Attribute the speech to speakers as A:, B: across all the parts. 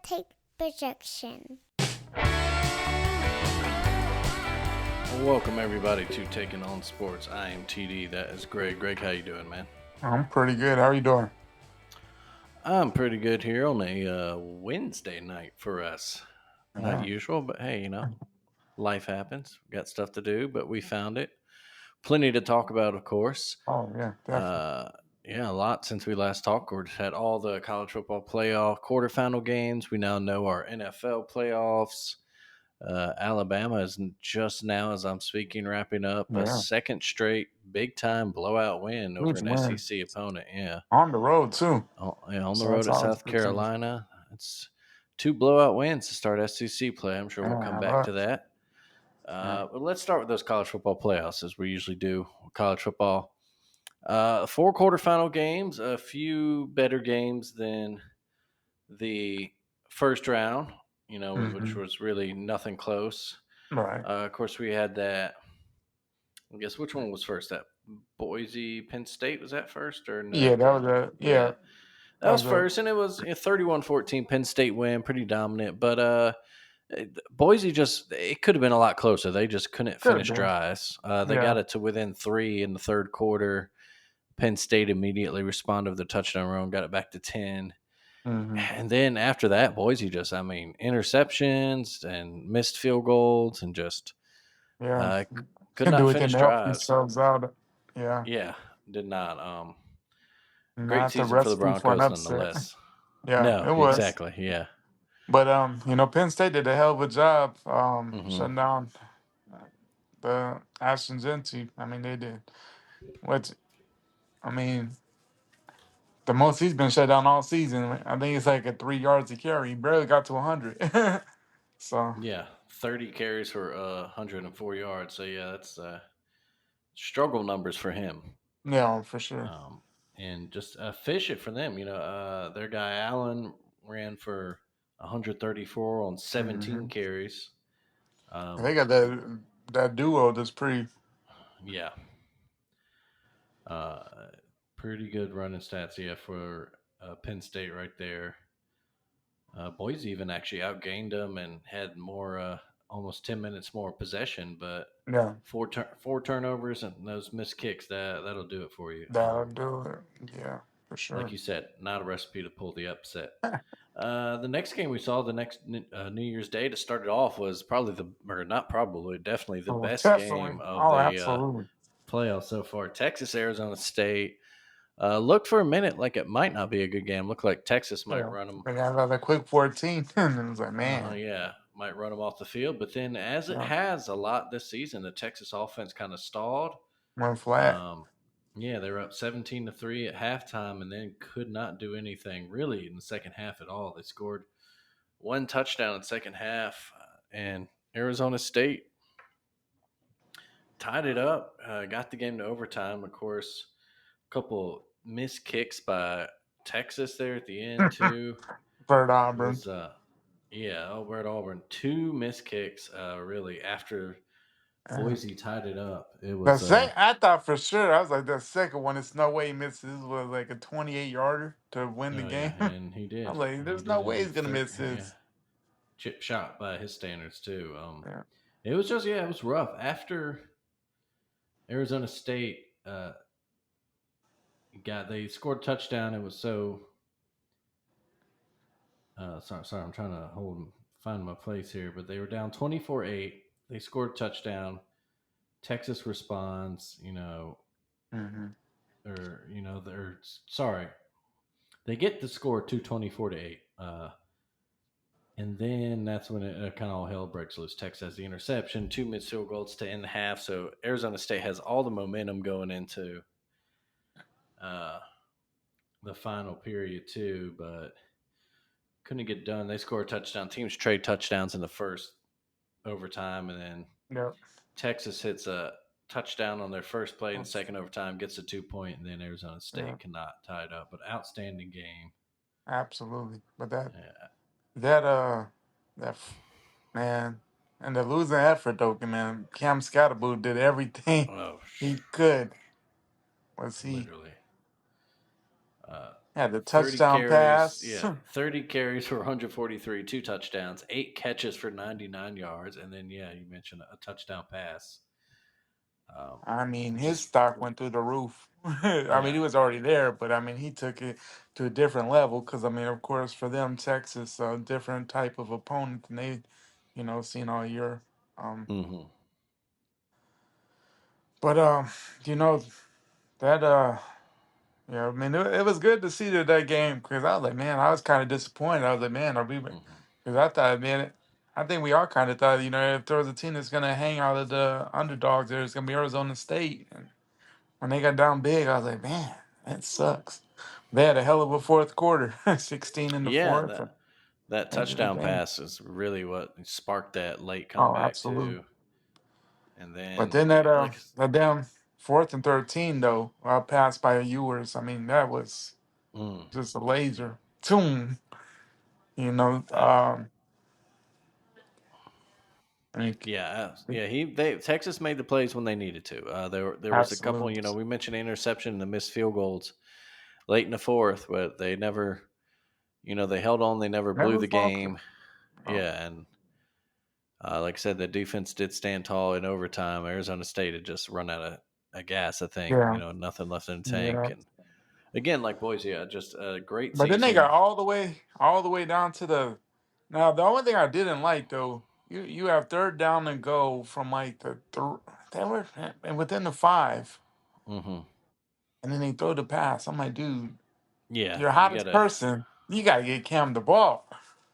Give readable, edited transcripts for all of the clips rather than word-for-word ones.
A: take projection.
B: Welcome everybody to Taking On Sports. I am TD. That is Greg. Greg, how you doing, man?
C: I'm pretty good. How are you doing?
B: I'm pretty good here on a Wednesday night for us. Not
C: Yeah.
B: usual, but hey, life happens. We got stuff to do, but we found it. Plenty to talk about, of course.
C: Oh, yeah, definitely.
B: Yeah, a lot since we last talked. We've had all the college football playoff quarterfinal games. We now know our NFL playoffs. Alabama is just now, as I'm speaking, wrapping up a
C: Yeah.
B: second straight big time blowout win over
C: Huge
B: an
C: win.
B: SEC opponent. Yeah.
C: On the road, too.
B: On the
C: So
B: road
C: that's
B: at
C: always a
B: South
C: good thing.
B: Carolina. It's 2 blowout wins to start SEC play. I'm sure we'll
C: Yeah,
B: come
C: I
B: back to
C: love.
B: that.
C: Yeah.
B: But let's start with those college football playoffs, as we usually do. College football. 4 quarterfinal games, a few better games than the first round, which
C: Mm-hmm.
B: was really nothing close.
C: Right.
B: Of course, we had that. I guess which one was first? That Boise Penn State, was that first or
C: Yeah,
B: no?
C: that was a,
B: Yeah, that
C: that
B: was
C: was a,
B: first, and it was 31-14 Penn State win, pretty dominant. But Boise just, it could have been a lot closer. They just couldn't
C: could have
B: finish
C: been.
B: drives. They got
C: Yeah.
B: it to within 3 in the third quarter. Penn State immediately responded with a touchdown run, got it back to 10.
C: Mm-hmm.
B: And then after that, Boise just, interceptions and missed field goals and just
C: Yeah.
B: uh, could
C: Can do
B: not
C: it, can
B: finish
C: help
B: drives.
C: themselves out. Yeah.
B: Yeah, did not. Great
C: Not the
B: season for the
C: recipe for an
B: Broncos
C: upset.
B: nonetheless.
C: Yeah,
B: No,
C: it was.
B: exactly. Yeah.
C: But, Penn State did a hell of a job
B: Hmm.
C: shutting down the Ashton. I mean, they did. What, I mean, the most he's been shut down all season. I think it's like a 3 yards a carry. He barely got to 100. So
B: Yeah, 30 carries for 104 yards. So yeah, that's struggle numbers for him.
C: yeah, for sure.
B: Um, and just fish it for them. Their guy Allen ran for 134 on 17
C: Hmm.
B: carries.
C: And they
B: Um,
C: got that duo that's pretty.
B: yeah, uh, pretty good running stats. Yeah, for Penn State right there. Boise even actually outgained them and had more, almost 10 minutes more possession, but
C: Yeah,
B: four turnovers and those missed kicks, that'll do it for you.
C: that'll do it. Yeah, for
B: Like
C: sure.
B: you said, not a recipe to pull the upset. The next game we saw the next New Year's Day to start it off was definitely the
C: Oh,
B: best
C: definitely.
B: game of
C: Oh,
B: the
C: absolutely.
B: playoffs so far. Texas Arizona State looked for a minute like it might not be a good game. Looked like Texas might
C: Yeah,
B: run them.
C: they got another quick 14, and it was like, man,
B: Yeah, might run them off the field. But then, as it
C: yeah,
B: has a lot this season, the Texas offense kind of stalled.
C: went flat.
B: Um, yeah, they were up 17-3 at halftime, and then could not do anything really in the second half at all. They scored one touchdown in the second half, and Arizona State tied it up, got the game to overtime. Of course, a couple missed kicks by Texas there at the end too.
C: Bird
B: It
C: Auburn.
B: was over at Auburn, 2 missed kicks really after
C: Yeah.
B: Boise tied it up. It
C: The
B: was
C: I thought for sure. I was like, the second one, it's no way he misses. Was like a 28-yarder to win the
B: oh yeah,
C: game.
B: and he
C: I was
B: did.
C: like,
B: He
C: there's
B: did
C: no
B: in
C: way
B: the
C: he's gonna
B: third.
C: miss
B: Yeah,
C: this.
B: chip shot by his standards too.
C: Yeah.
B: It was just, it was rough after Arizona State they scored a touchdown. It was so sorry, I'm trying to find my place here, but they were down 24-8. They scored a touchdown. Texas responds,
C: Mm-hmm.
B: they're sorry. They get the score to 24-8. And then that's when it kind of all hell breaks loose. Texas has the interception, 2 missed field goals to end the half. So Arizona State has all the momentum going into uh, the final period too, but couldn't get it done. They score a touchdown. Teams trade touchdowns in the first overtime, and then
C: Yep.
B: Texas hits a touchdown on their first play in the
C: That's-
B: second overtime, gets a 2 point, and then Arizona
C: Yeah.
B: State cannot tie it up. But outstanding game.
C: Absolutely. But that
B: Yeah.
C: that uh that f- man and the losing effort though, man. Cam Scatterboot did everything
B: Oh,
C: he could. Was he?
B: literally.
C: had the
B: 30
C: touchdown
B: carries.
C: pass.
B: Yeah, 30 carries for 143, two touchdowns, 8 catches for 99 yards, and then yeah, you mentioned a touchdown pass.
C: I mean, his
B: Just
C: stock went through the roof. I mean,
B: yeah.
C: he was already there, but I mean, he took it to a different level because I mean, of course, for them, Texas, a different type of opponent than they, seen all year. Um,
B: Hmm.
C: but you know that yeah, I mean, it was good to see that game because I was like, man, I was kind of disappointed. I was like, man, are we?
B: Hmm.
C: Because I thought, man, I think we all kind of thought, if there was a team that's gonna hang out of the underdogs, there, it's gonna be Arizona State. And when they got down big, I was like, man, that sucks. They had a hell of a fourth quarter, 16 in the
B: Yeah,
C: fourth.
B: that
C: And
B: touchdown
C: dang.
B: pass is really what sparked that late
C: Oh,
B: comeback
C: absolutely.
B: too. And
C: But
B: then
C: then
B: yeah, like
C: that damn fourth and 13 though, passed by Ewers. I mean, that was
B: mm,
C: just a laser. Tune. You know,
B: that
C: I mean,
B: yeah, yeah. They Texas made the plays when they needed to. There was a couple.
C: absolutely.
B: We mentioned interception and the missed field goals late in the fourth, but they never. They held on. They never blew
C: Never
B: the
C: falter.
B: game.
C: Oh,
B: Yeah, and like I said, the defense did stand tall in overtime. Arizona State had just run out of gas. I think
C: yeah,
B: nothing left in the tank.
C: yeah.
B: And again, like Boise, just a great
C: But then they got
B: season.
C: all the way down to the. Now the only thing I didn't like though, you have third down and go from like they were and within the 5,
B: Hmm.
C: and then they throw the pass. I'm like, dude,
B: Yeah,
C: your
B: you
C: hottest
B: gotta.
C: person, you gotta get Cam the ball.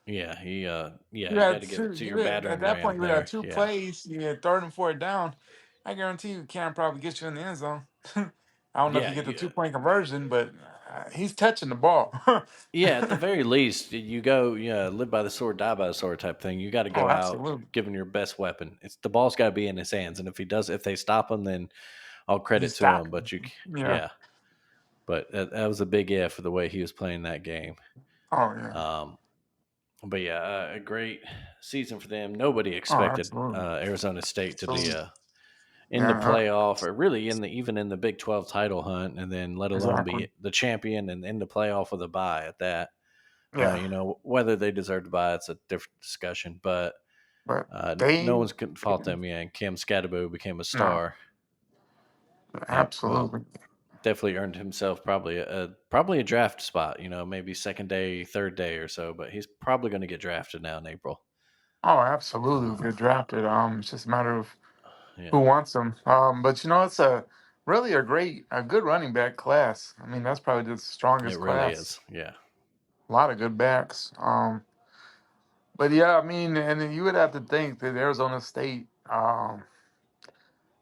B: Yeah,
C: You
B: you
C: had
B: got to give it
C: two.
B: to
C: You
B: your
C: had, at
B: battering
C: that
B: ram
C: point you would have
B: there.
C: two
B: Yeah,
C: plays. You had third and fourth down. I guarantee you, Cam probably get you in the end zone. I don't know if
B: yeah,
C: you get the 2 point conversion, but he's touching the ball. Oh,
B: yeah. At the very least, you go, yeah, live by the sword, die by the sword type thing. You got to go out
C: absolutely.
B: giving your best weapon. It's the ball's got to be in his hands, and if they stop him, then I'll credit
C: He's
B: to him.
C: stopping. Yeah.
B: Yeah, but that was a big if for the way he was playing that game.
C: Oh yeah.
B: Um, but yeah, a great season for them. Nobody
C: Oh,
B: expected
C: absolutely.
B: Arizona State to be
C: Absolutely.
B: in the
C: Yeah.
B: playoff, or really even in the Big 12 title hunt, and then let alone
C: Exactly.
B: be the champion and in the playoff with a bye at that.
C: Yeah.
B: Whether they deserve to buy, it's a different discussion, but
C: But
B: no
C: they
B: one's can fault them. Yeah, and Cam Scadaboo became a
C: no,
B: star. Yep. Well,
C: absolutely.
B: definitely earned himself probably a draft spot. Maybe second day, third day or so, but he's probably going to get drafted now in April.
C: Oh, absolutely.
B: Uh,
C: Will get drafted. It's just a matter of
B: yeah,
C: who wants them. But it's a really a good running back class. I mean, that's probably the
B: it
C: strongest
B: really
C: class.
B: is. Yeah.
C: A lot of good backs. But yeah, I mean, and then you would have to think that Arizona State,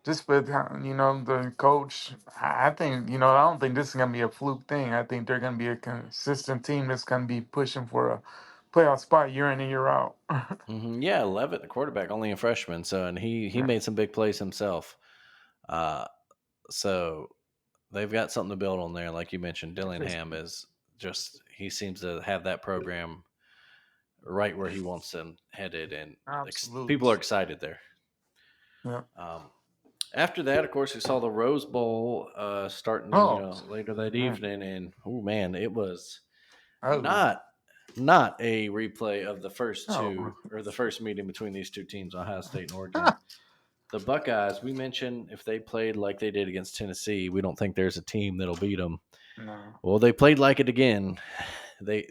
C: just with the coach, I think I don't think this is gonna be a fluke thing. I think they're gonna be a consistent team that's gonna be pushing for a playoff spot year in and year out.
B: Yeah, Levitt, the quarterback, only a freshman, so and he
C: Yeah,
B: made some big plays himself. Uh, so they've got something to build on there. Like you mentioned, Dillingham is just he seems to have that program right where he wants them headed, and
C: absolutely.
B: people are excited there.
C: Yeah.
B: Um, After that, of course, we saw the Rose Bowl starting,
C: Oh
B: later that
C: man.
B: evening, and oh man, it was
C: Oh
B: not not a replay of the first
C: no.
B: two or the first meeting between these two teams, Ohio State and Oregon. The Buckeyes, we mentioned if they played like they did against Tennessee, we don't think there's a team that'll beat them.
C: No.
B: Well, they played like it again. They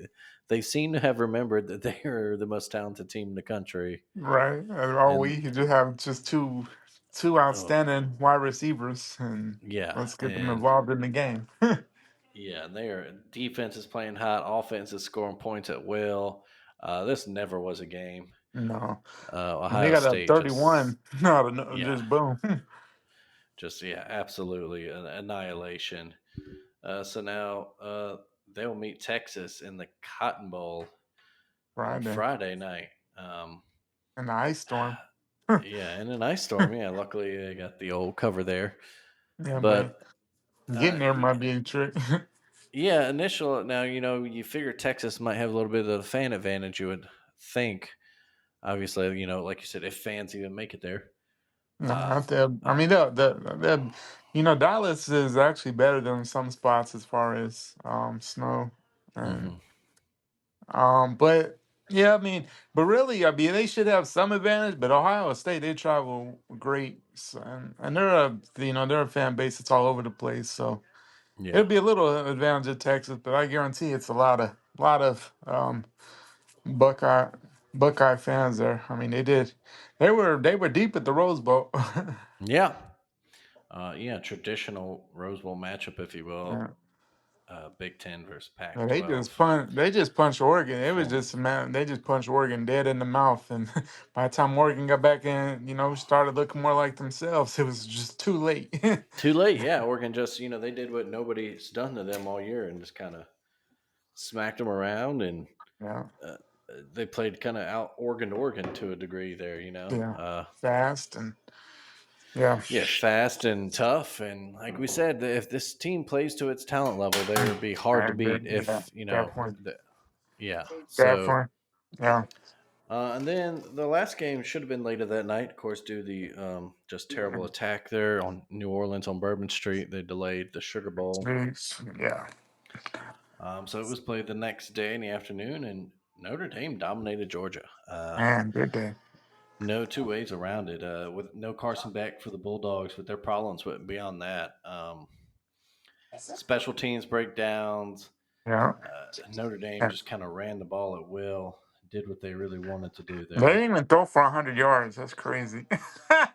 B: they seem to have remembered that they are the most talented team in the country,
C: Right. All
B: and
C: we could just have just two
B: oh
C: outstanding wide receivers, and
B: yeah,
C: let's get them
B: and
C: involved in the game.
B: yeah, their defense is playing hot. Offense is scoring points at will. This never was a game.
C: No. When they
B: Ohio
C: got up
B: State just
C: 31, no, no,
B: yeah,
C: just boom.
B: just yeah, absolutely an annihilation. So now they'll meet Texas in the Cotton Bowl on
C: Friday.
B: Friday night. Um,
C: And the ice storm.
B: yeah, and an ice storm. Yeah, luckily they got the old cover there.
C: Yeah, but
B: But
C: getting there
B: yeah,
C: might be a trick.
B: yeah, initial now you figure Texas might have a little bit of the fan advantage. You would think, obviously, like you said, if fans even make it there.
C: No,
B: Uh,
C: not that. I
B: uh,
C: mean, Dallas is actually better than some spots as far as snow, and
B: mhm.
C: but yeah, I mean, but really, I mean, they should have some advantage. But Ohio State, they travel great, and they're a fan base that's all over the place. So
B: Yeah,
C: it'll be a little advantage of Texas, but I guarantee it's a lot of Buckeye Buckeye fans there. I mean, they were deep at the Rose Bowl.
B: yeah, yeah. Traditional Rose Bowl matchup, if you
C: Yeah.
B: will. Big Ten versus
C: Yeah,
B: Pac
C: they
B: 12
C: just punched. They just punched Oregon. It was just
B: performance.
C: man. They just punched Oregon dead in the mouth, and by the time Oregon got back in, started looking more like themselves. It was just too late.
B: Too late. Yeah, Oregon just they did what nobody's done to them all year and just kind of smacked them around and
C: Yeah,
B: uh, they played kind of out Oregon to a degree there.
C: yeah, fast and yeah,
B: Yeah, fast and tough, and like we said, if this team plays to its talent level, they'll be hard
C: I
B: to
C: agree.
B: beat.
C: Yeah,
B: If
C: definitely,
B: yeah. So,
C: definitely. Yeah,
B: and then the last game should have been later that night, of course, due to the just terrible attack there on New Orleans on Bourbon Street. They delayed the Sugar Bowl,
C: yeah.
B: so it was played the next day in the afternoon, and Notre Dame dominated Georgia.
C: Man, did they?
B: No two ways around it. With no Carson Beck for the Bulldogs, but their problems went beyond that. Special teams breakdowns.
C: Yeah,
B: Notre Dame
C: yeah.
B: just kind of ran the ball at will, did what they really wanted to do
C: They
B: there.
C: didn't even throw for 100 yards. That's crazy. I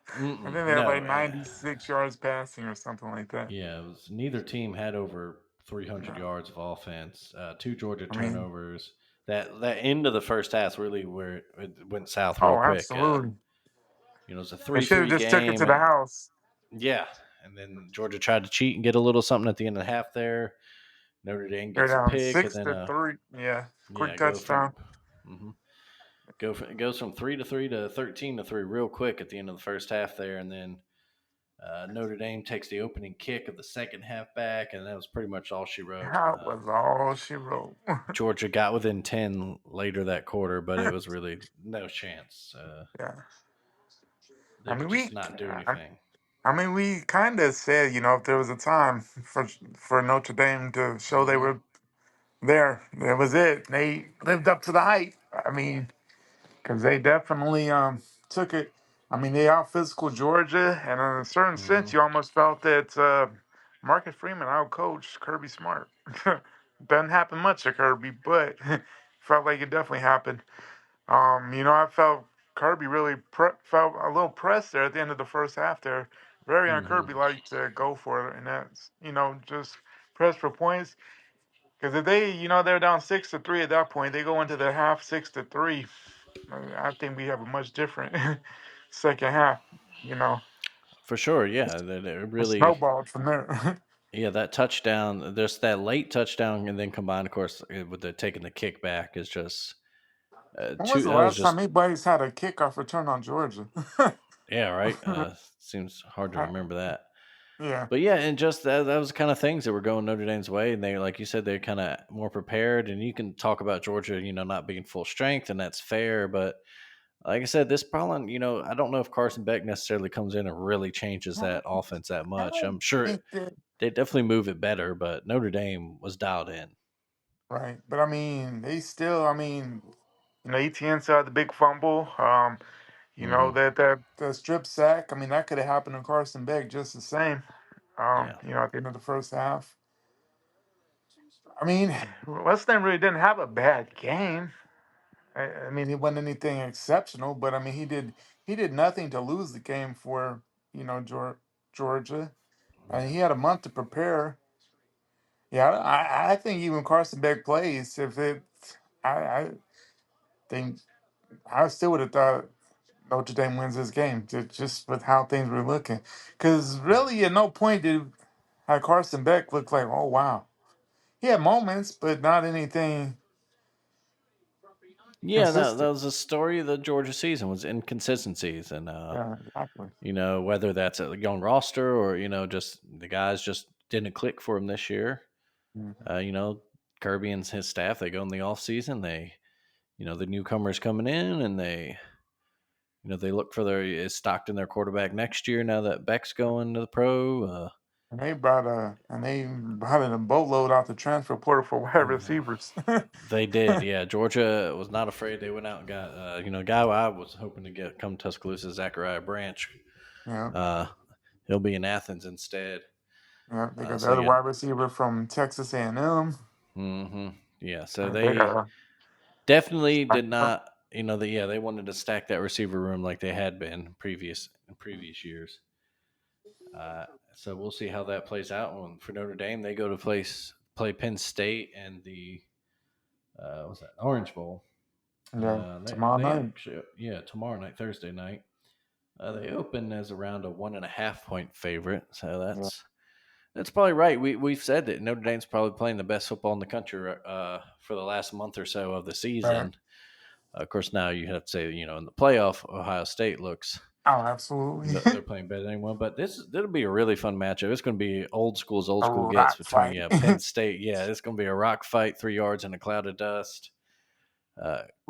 C: think
B: Mm-mm,
C: they had
B: no,
C: like 96 yards passing or something like that.
B: yeah, it was, neither team had over 300
C: Yeah,
B: yards of offense. Two Georgia
C: I mean,
B: turnovers. That end of the first half really where it went south real
C: oh,
B: quick.
C: absolutely.
B: It was a
C: They should have
B: 3-3
C: just took it to
B: game,
C: the
B: and
C: house.
B: yeah, and then Georgia tried to cheat and get a little something at the end of the half there. Notre Dame
C: They're
B: gets a
C: down
B: pick, and
C: six
B: then
C: to three. Yeah,
B: yeah,
C: quick
B: go from
C: touchdown.
B: mhm. It goes from 3-3 to 13-3 real quick at the end of the first half there, and then Notre Dame takes the opening kick of the second half back, and that was pretty much all she wrote.
C: That was all she wrote.
B: Georgia got within 10 later that quarter, but it was really no chance.
C: Yeah,
B: They
C: I mean
B: could just
C: we,
B: not do
C: I,
B: anything.
C: I mean we kind of said, if there was a time for Notre Dame to show they
B: Hmm.
C: were there, that was it. They lived up to the hype. I mean, because they definitely took it. I mean, they out physical Georgia, and in a certain sense,
B: Hmm.
C: you almost felt that Marcus Freeman out coached Kirby Smart. Doesn't happen much to Kirby, but felt like it definitely happened. I felt Kirby really felt a little pressed there at the end of the first half. There, very on
B: Hmm.
C: Kirby like to go for it, and that's just press for points. Because if they're down 6-3 at that point, they go into the half 6-3. I think we have a much different second half. You know,
B: For sure, yeah. They
C: it
B: really,
C: snowballed from there.
B: yeah, that touchdown, there's that late touchdown, and then combined, of course, with the taking the kick back is just
C: When was
B: two.
C: the
B: That was
C: last time
B: just
C: anybody's had a kickoff return on Georgia?
B: yeah, right. Seems hard to remember that.
C: Yeah.
B: But yeah, and just that was the kind of things that were going Notre Dame's way, and they, like you said, they're kind of more prepared. And you can talk about Georgia, not being full strength, and that's fair. But like I said, this problem, I don't know if Carson Beck necessarily comes in and really changes that offense that
C: I
B: much.
C: don't
B: I'm sure
C: think that
B: they definitely move it better, but Notre Dame was dialed in.
C: right, but I mean, they still. I mean, ETN still had the big fumble.
B: Hmm.
C: That strip sack. I mean, that could have happened to Carson Beck just the same.
B: Yeah.
C: At the end of the first half. I mean, West Ham really didn't have a bad game. I mean, it wasn't anything exceptional, but I mean, he did nothing to lose the game for Georgia. I mean,
B: Yeah.
C: he had a month to prepare. Yeah, I think even Carson Beck plays. I think I still would have thought Notre Dame wins this game just with how things were looking. Because
B: Yeah.
C: really, at no point did Carson Beck look like, oh wow, he had moments, but not anything
B: Yeah, that
C: consistent.
B: was the story of the Georgia season was inconsistencies, and
C: Yeah, exactly.
B: whether that's a young roster or just the guys just didn't click for him this year.
C: Mhm.
B: Uh, you know, Kirby and his staff, they go in the off season. The newcomers coming in, and they they look for their is Stockton their quarterback next year now that Beck's going to the pro.
C: And they brought in a boatload out the transfer portal for wide
B: Mhm.
C: receivers.
B: They did, yeah. Georgia was not afraid. They went out and got a guy I was hoping to get come to Tuscaloosa, Zachariah Branch.
C: Yeah,
B: Uh, he'll be in Athens instead.
C: yeah. They got the
B: So
C: other
B: yeah,
C: wide receiver from Texas A&M.
B: hmm yeah. So
C: And they
B: they
C: got
B: definitely did not. They wanted to stack that receiver room like they had been in previous years. Uh, so we'll see how that plays out. For Notre Dame, they go to play Penn State and the what's that Orange Bowl.
C: yeah tomorrow
B: They
C: night.
B: actually tomorrow night, Thursday night. They open as around a 1.5 point favorite, so
C: Yeah,
B: that's probably right. We've said that Notre Dame's probably playing the best football in the country for the last month or so of the
C: right.
B: season. Of course, now you have to say in the playoff, Ohio State looks
C: Oh, absolutely.
B: they're playing better than anyone. But it'll be a really fun matchup. It's going to be old
C: A
B: school gets
C: rock
B: between
C: fight.
B: Penn State. Yeah, it's going to be a rock fight, 3 yards in a cloud of dust.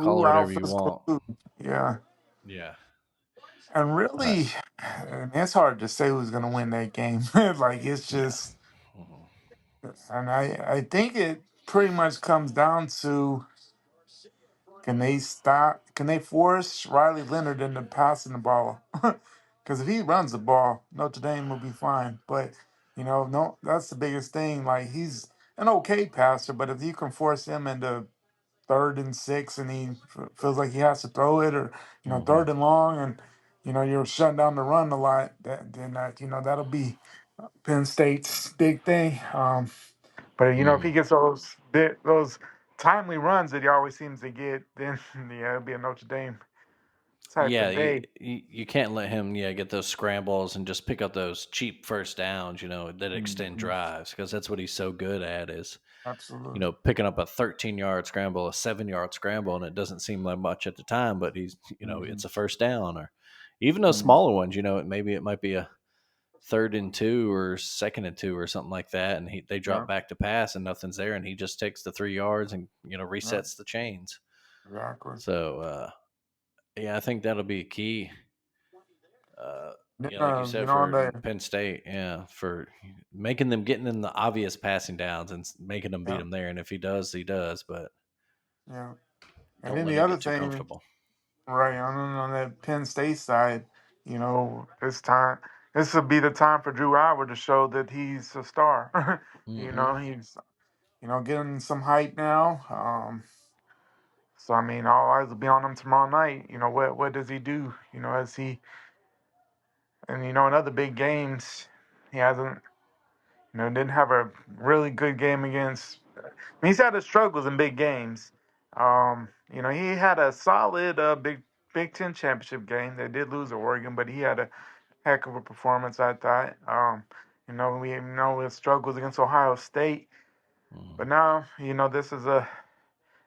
B: Call it
C: Ooh, out
B: whatever you
C: physical
B: want.
C: too. Yeah.
B: Yeah.
C: And
B: Uh,
C: really, and it's hard to say who's going to win that game. Like, it's
B: yeah.
C: just,
B: Mhm.
C: and I think it pretty much comes down to can they force Riley Leonard into passing the ball? Because if he runs the ball, Notre Dame will be fine. But, no, that's the biggest thing. Like, he's an okay passer, but if you can force him into 3rd and 6 and he feels like he has to throw it, or
B: Mhm.
C: 3rd and long, and you're shutting down the run a lot, then that'll be Penn State's big thing. But if
B: Mhm.
C: he gets those timely runs that he always seems to get, then yeah, it'll be a Notre Dame type
B: Yeah,
C: of day.
B: you can't let him get those scrambles and just pick up those cheap first downs, that extend
C: Mhm.
B: drives because that's what he's so good at is
C: Absolutely.
B: picking up a 13-yard scramble, a 7-yard scramble, and it doesn't seem like much at the time, but
C: Hmm.
B: it's a first down or even those
C: Hmm.
B: smaller ones, maybe it might be a 3rd and 2 or 2nd and 2 or something like that, and they
C: Yeah.
B: drop back to pass and nothing's there, and he just takes the 3 yards and
C: Yeah.
B: resets the chains.
C: Exactly.
B: So yeah, I think that'll be key.
C: Then,
B: Like you said,
C: on
B: for
C: the
B: Penn State, for making them getting in the obvious passing downs and making them beat
C: yeah,
B: him there. And if he does, he does. But
C: yeah. And
B: don't
C: then
B: let
C: the
B: him
C: other
B: get too
C: thing,
B: comfortable.
C: right, on that Penn State side, this will be the time for Drew Howard to show that he's a star.
B: Hmm
C: He's getting some hype now. So I mean, all eyes will be on him tomorrow night. What does he do? As he and in other big games, he hasn't didn't have a really good game against. I mean, he's had his struggles in big games. He had a solid Big Ten championship game. They did lose to Oregon, but he had a heck of a performance, I thought. We know his struggles against Ohio State,
B: hmm
C: but now this is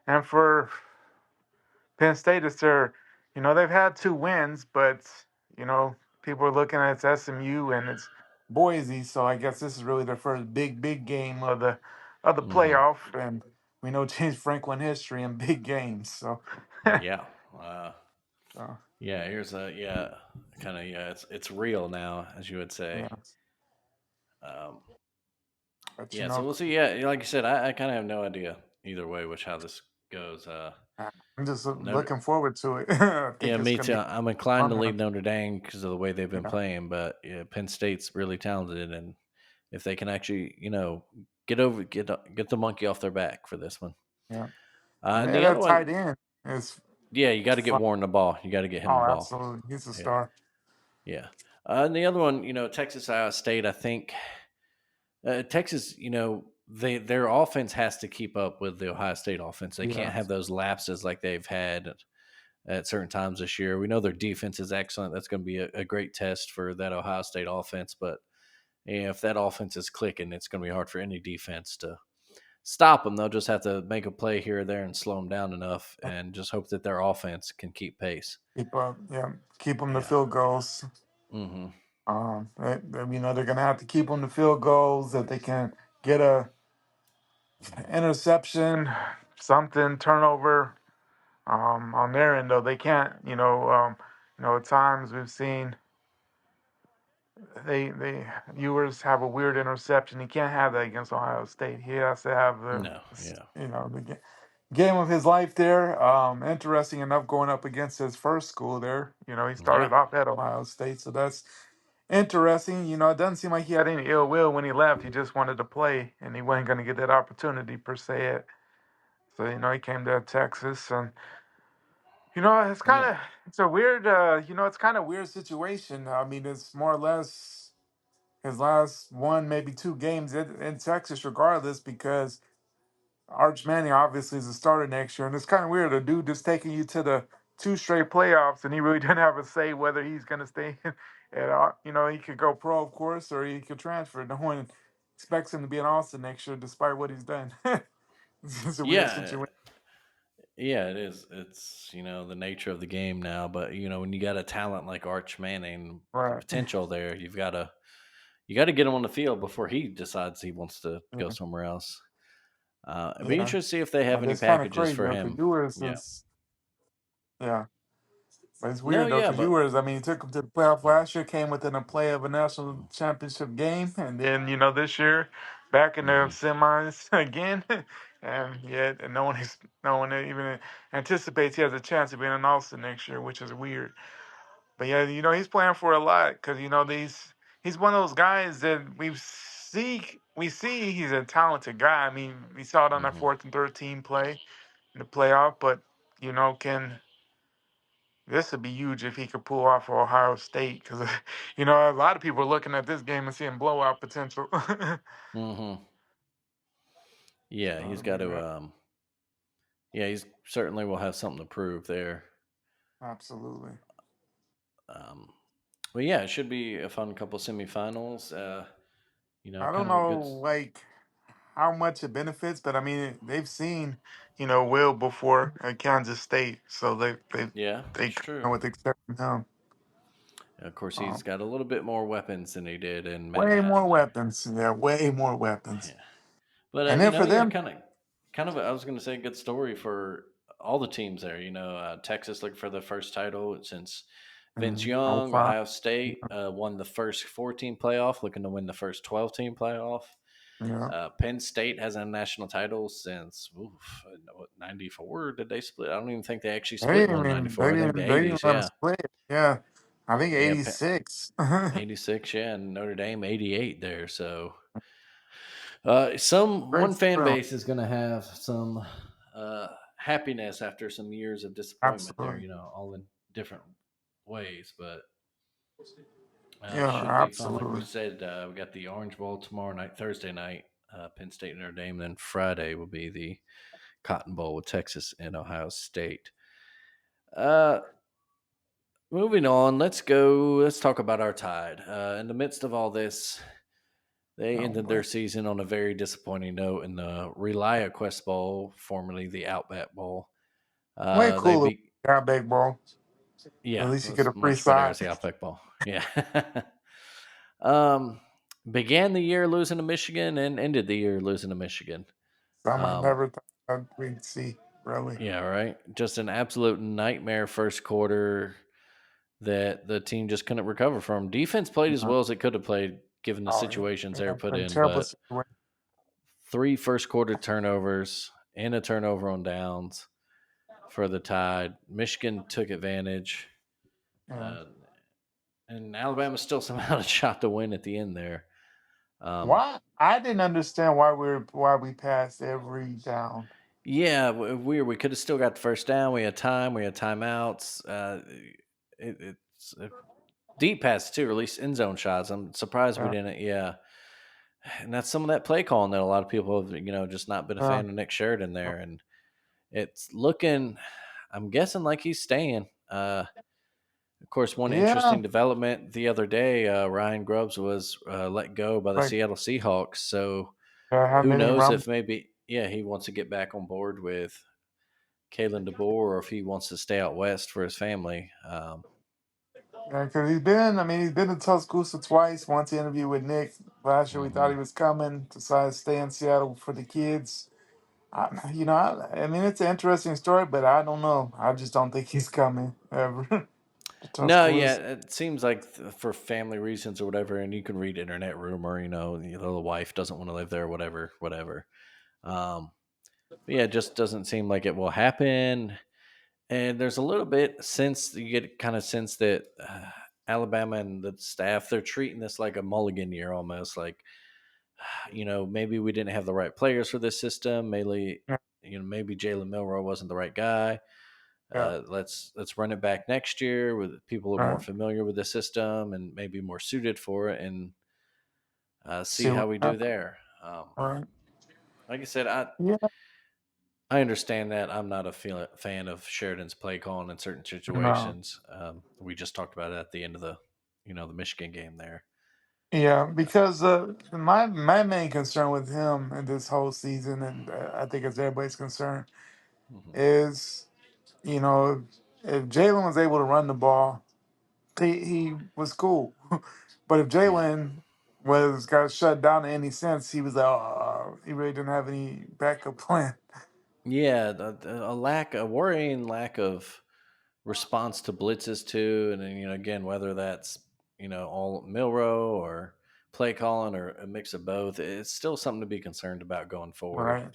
C: and for Penn State is they've had 2 wins, but you know people are looking at it's SMU and it's Boise, so I guess this is really their first big game of the
B: hmm
C: playoff, and we know James Franklin history in big games, so
B: Yeah. Uh,
C: so
B: yeah. Here's a kind of It's real now, as you would say.
C: yeah,
B: Um,
C: but
B: yeah. So we'll see. Yeah, like you said, I kind of have no idea either way which how this goes.
C: I'm just
B: Notre
C: looking forward to it. I
B: Yeah,
C: think it's
B: me
C: gonna
B: too.
C: be a
B: I'm inclined
C: fun
B: to lean
C: one.
B: Notre Dame because of the way they've been
C: Yeah,
B: playing, but yeah, Penn State's really talented, and if they can actually, get the monkey off their back for this one.
C: yeah, and
B: And
C: then
B: the other
C: that
B: one,
C: tight end is
B: yeah, you got to get
C: fun.
B: Warren the ball. You got to get him the
C: Oh,
B: ball.
C: absolutely, he's a
B: Yeah,
C: star.
B: yeah. And the other one, Texas Iowa State. I think Texas, their offense has to keep up with the Ohio State offense. They can't
C: Yeah.
B: have those lapses like they've had at certain times this year. We know their defense is excellent. That's going to be a great test for that Ohio State offense. But if that offense is clicking, it's going to be hard for any defense to stop them. They'll just have to make a play here or there and slow them down enough and just hope that their offense can keep pace.
C: Keep them to
B: Yeah.
C: field goals.
B: hmm
C: They're gonna have to keep them to field goals that they can get a interception, something turnover. On their end though, they can't. At times we've seen they viewers have a weird interception. He can't have that against Ohio State. He has to have
B: No, yeah,
C: the game of his life there. Interesting enough, going up against his first school there. He
B: yeah,
C: started off at Ohio State, so that's interesting. It doesn't seem like he had any ill will when he left. He just wanted to play, and he wasn't going to get that opportunity per se. So he came to Texas, and it's kind
B: yeah,
C: of it's a weird it's kind of weird situation. I mean, it's more or less his last one, maybe two games in Texas, regardless, because Arch Manning obviously is a starter next year, and it's kind of weird. A dude just taking you to the two straight playoffs, and he really didn't have a say whether he's going to stay. He could go pro, of course, or he could transfer. No one expects him to be an All-Star next year, despite what he's done. It's a weird
B: yeah,
C: situation,
B: yeah. It is. It's the nature of the game now. But when you got a talent like Arch Manning, the
C: right?
B: potential there, you got to get him on the field before he decides he wants to go
C: Yeah,
B: somewhere else. It'd be
C: yeah.
B: interesting to see if they have
C: But
B: any
C: it's kind of
B: packages
C: crazy
B: for
C: though, because
B: him.
C: Ewers
B: Yeah.
C: is yeah. But it's
B: No,
C: weird though,
B: yeah,
C: because
B: but
C: Ewers, I mean, he took him to the playoff last year, came within a play of a national championship game, and then this year, back in the
B: hmm
C: semis again, and yet no one even anticipates he has a chance of being an All-Star next year, which is weird. But yeah, he's playing for a lot because he's one of those guys that we see he's a talented guy. I mean, we saw it on that
B: hmm
C: fourth and 13 play in the playoff, but can this would be huge if he could pull off for Ohio State because a lot of people are looking at this game and seeing blowout potential.
B: hmm Yeah,
C: So
B: he's
C: it'll
B: got
C: be
B: to.
C: that
B: Yeah, he's certainly will have something to prove there.
C: absolutely.
B: Um, but yeah, it should be a fun couple semifinals.
C: I don't
B: Kind of a good.
C: know like how much it benefits, but I mean they've seen Will before at Kansas State, so
B: Yeah,
C: they
B: that's true.
C: know what to expect from him.
B: And of course, he's
C: Um,
B: got a little bit more weapons than he did in
C: Way more
B: Manhattan there.
C: weapons, yeah, way more weapons.
B: Yeah, but
C: And then for
B: yeah,
C: them,
B: kind of. I was going to say a good story for all the teams there. Texas looking for the first title since Vince
C: oh
B: Young.
C: five,
B: Ohio State won the first 14 playoff, looking to win the first 12-team playoff.
C: yeah.
B: Penn State has a national title since 94. Did they split? I don't even think they actually split one in
C: They
B: 94. I think the
C: didn't they didn't
B: 80s.
C: let them
B: Yeah,
C: split. Yeah, I think
B: yeah,
C: 86.
B: 86. Yeah, and Notre Dame 88 there. So some
C: Great
B: one fan
C: thrill,
B: base is going to have some happiness after some years of disappointment there.
C: absolutely.
B: All in different ways, but
C: Yeah,
B: should be fun. Like we
C: absolutely.
B: said, we got the Orange Bowl tomorrow night, Thursday night, Penn State and Notre Dame. Then Friday will be the Cotton Bowl with Texas and Ohio State. Uh, moving on, let's go. Let's talk about our Tide. In the midst of all this, they
C: Oh
B: ended
C: boy,
B: their season on a very disappointing note in the Relia Quest Bowl, formerly the Outback Bowl.
C: way
B: They
C: cooler.
B: beat,
C: Got big ball. At
B: yeah, it
C: least you get
B: was
C: a free
B: much better
C: side.
B: as the Outback Bowl. Yeah. um, began the year losing to Michigan and ended the year losing to Michigan.
C: Some I
B: Um,
C: never thought we'd see. Really.
B: yeah, right. Just an absolute nightmare first quarter that the team just couldn't recover from. Defense played as
C: Uh,
B: well as it could have played given the
C: oh
B: situations they
C: yeah,
B: were put
C: in
B: in,
C: terrible
B: but
C: situation.
B: three first quarter turnovers and a turnover on downs for the Tide. Michigan took advantage,
C: Yeah.
B: uh, and Alabama still somehow had a shot to win at the end there. Um,
C: Why? I didn't understand why we passed every down.
B: yeah, weird. We could have still got the first down. We had time. We had timeouts. It's deep passes too, or at least end zone shots. I'm surprised we
C: Yeah.
B: didn't. Yeah, and that's some of that play calling that a lot of people have, just not been a
C: Yeah.
B: fan of Nick Sheridan there, and it's looking. I'm guessing like he's staying. Of course, one
C: Yeah.
B: interesting development the other day, Ryan Grubbs was let go by the
C: Like
B: Seattle Seahawks. So
C: I had
B: who
C: many
B: knows
C: rum.
B: if maybe, yeah, he wants to get back on board with Kalen DeBoer or if he wants to stay out west for his family.
C: Yeah, because he's been. I mean, he's been to Tuscaloosa twice. Once he interviewed with Nick last year. We thought
B: Mhm.
C: he was coming. Decided to stay in Seattle for the kids. I mean, it's an interesting story, but I don't know. I just don't think he's coming ever.
B: No, yeah,
C: Tuscaloosa.
B: it seems like for family reasons or whatever, and you can read internet rumor, the wife doesn't want to live there, whatever, whatever. Um, but yeah, it just doesn't seem like it will happen. And there's a little bit since you get kind of sense that Alabama and the staff they're treating this like a mulligan year almost. Like maybe we didn't have the right players for this system.
C: Yeah,
B: Maybe Jalen Milroe wasn't the right guy.
C: yeah,
B: Let's run it back next year with people who are more
C: right,
B: familiar with the system and maybe more suited for it, and see
C: see
B: how
C: what
B: we do
C: happens.
B: there.
C: All right.
B: Like I said, I
C: Yeah,
B: I understand that. I'm not a fan of Sheridan's play calling in certain
C: no.
B: situations. We just talked about it at the end of the Michigan game there.
C: Yeah, because my main concern with him in this whole season, and I think it's everybody's concern,
B: Hmm.
C: is you know if Jalen was able to run the ball, he was cool. But if
B: Yeah,
C: Jalen was got shut down in any sense, he was he really didn't have any backup plan.
B: yeah, a worrying lack of response to blitzes too, and then again whether that's all Milrow or play calling or a mix of both, it's still something to be concerned about going forward.
C: Right.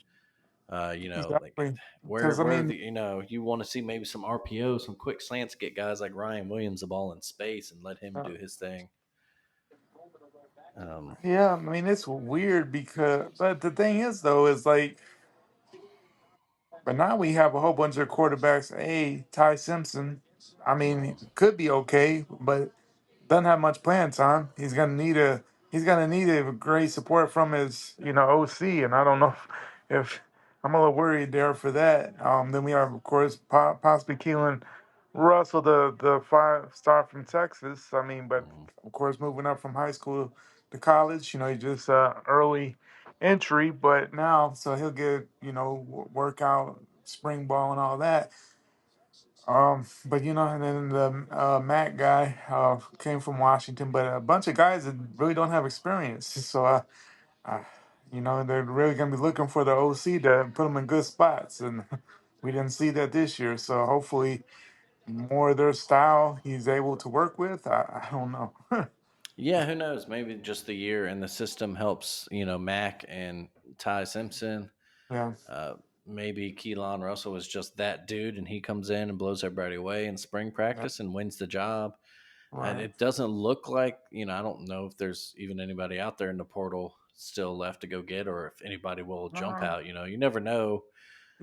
B: Like
C: Exactly. Because I
B: where
C: mean,
B: you want to see maybe some RPO, some quick slants, get guys like Ryan Williams the ball in space and let him
C: uh,
B: do his thing. Um,
C: yeah, I mean it's weird because, but the thing is though, is like, but now we have a whole bunch of quarterbacks. Hey, Ty Simpson, I mean, he could be okay, but doesn't have much playing time. He's gonna need a great support from his OC, and I don't know if I'm a little worried there for that. Then we have of course possibly Keelan Russell, the 5-star from Texas. I mean, but
B: mhm.
C: of course moving up from high school to college, he just early entry, but now so he'll get workout, spring ball, and all that. But and then the Matt guy came from Washington, but a bunch of guys that really don't have experience. So, uh, they're really gonna be looking for the OC to put them in good spots, and we didn't see that this year. So hopefully, more of their style he's able to work with. I don't know.
B: Yeah, who knows? Maybe just the year and the system helps. Mac and Ty Simpson.
C: Yeah,
B: Uh, Maybe Keelan Russell is just that dude, and he comes in and blows everybody away in spring
C: yeah,
B: practice and wins the job. And
C: right.
B: it doesn't look like I don't know if there's even anybody out there in the portal still left to go get, or if anybody will jump
C: Uh,
B: out. You never know.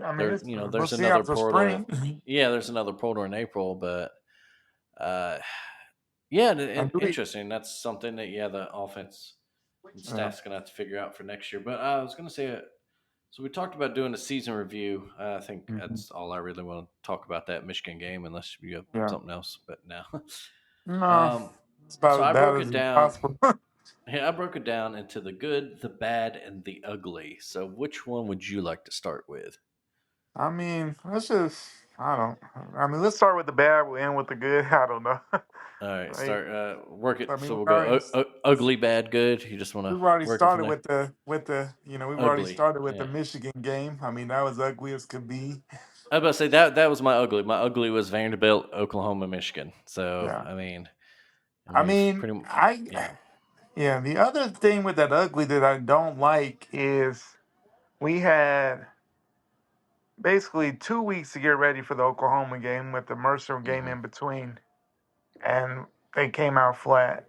C: I mean,
B: There,
C: it's, we'll
B: there's
C: see
B: another
C: after spring.
B: portal. Yeah, there's another portal in April, but uh, yeah,
C: And do we?
B: interesting. That's something that the offense and
C: Yeah.
B: staff's gonna have to figure out for next year. But I was gonna say, so we talked about doing a season review. I think
C: Mhm.
B: that's all I really want to talk about that Michigan game, unless you have
C: Yeah.
B: something else. But no.
C: No,
B: um,
C: it's about
B: so
C: as
B: I
C: bad
B: broke
C: as
B: it down.
C: possible.
B: Yeah, I broke it down into the good, the bad, and the ugly. So which one would you like to start with?
C: I mean, let's just. I don't. I mean, let's start with the bad. We'll end with the good. I don't know.
B: All right,
C: Like,
B: start work
C: I
B: it.
C: mean,
B: So we'll go ugly, bad, good. You just want to
C: we've already
B: work it from
C: started
B: there.
C: with the we've already
B: Ugly.
C: started with the
B: Yeah.
C: Michigan game. I mean, that was ugly as could be.
B: I was about to say that was my ugly. My ugly was Vanderbilt, Oklahoma, Michigan. So
C: Yeah.
B: I mean, and
C: I
B: we've
C: mean,
B: pretty yeah.
C: yeah. The other thing with that ugly that I don't like is we had basically 2 weeks to get ready for the Oklahoma game with the Mercer game
B: Hmm.
C: in between, and they came out flat.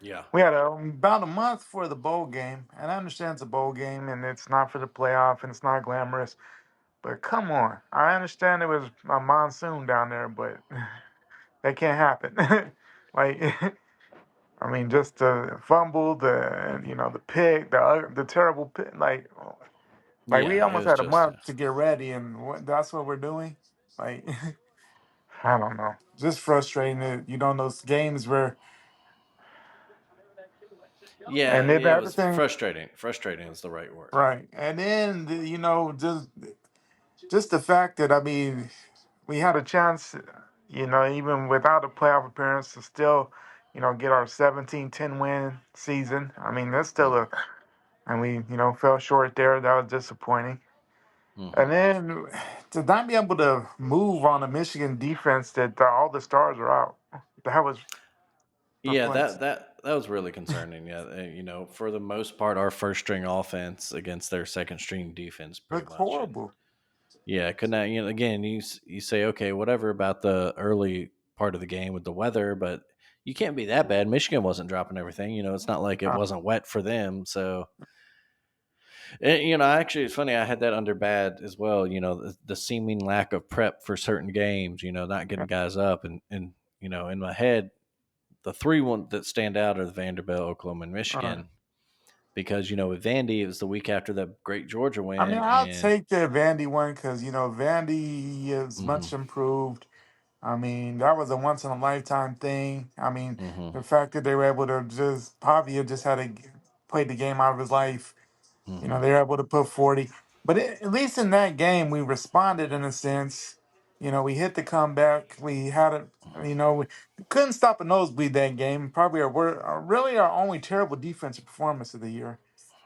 B: Yeah.
C: We had about a month for the bowl game, and I understand it's a bowl game and it's not for the playoff and it's not glamorous. But come on, I understand it was a monsoon down there, but that can't happen. Like, I mean, just the fumble, the pick, the terrible pick. Like we
B: Yeah, it
C: almost
B: was
C: had a
B: just
C: month to get ready, and that's what we're doing. Like, I don't know, just frustrating. That you know those games where, and then the
B: it
C: other
B: was
C: thing,
B: frustrating. Frustrating is the right word.
C: right? And then just the fact that I mean we had a chance, even without a playoff appearance, to still, get our 17-10 win season. I mean, that's still
B: Hmm.
C: and we, fell short there. That was disappointing.
B: Hmm.
C: And then to not be able to move on a Michigan defense that all the stars are out. That was
B: Yeah,
C: perplexing.
B: that was really concerning. Yeah, for the most part, our first string offense against their second string defense, pretty
C: Looked
B: much, and
C: horrible.
B: yeah, could not. Again, you say okay, whatever about the early part of the game with the weather, but you can't be that bad. Michigan wasn't dropping everything. It's not like it
C: Uh,
B: wasn't wet for them. So, and, actually, it's funny. I had that under bad as well. The seeming lack of prep for certain games. Not getting guys up, and in my head, the three one that stand out are the Vanderbilt, Oklahoma, and
C: uh,
B: Michigan. Because with Vandy, it was the week after that great Georgia
C: I mean,
B: win,
C: I'll
B: and
C: take the Vandy one because Vandy is
B: hmm
C: much improved. I mean, that was a once in a lifetime thing. I mean,
B: hmm
C: the fact that they were able to just Pavia just had to play the game out of his life.
B: hmm
C: They were able to put 40. But at least in that game, we responded in a sense. We hit the comeback. We had it. We couldn't stop a nosebleed that game. Probably really our only terrible defensive performance of the year.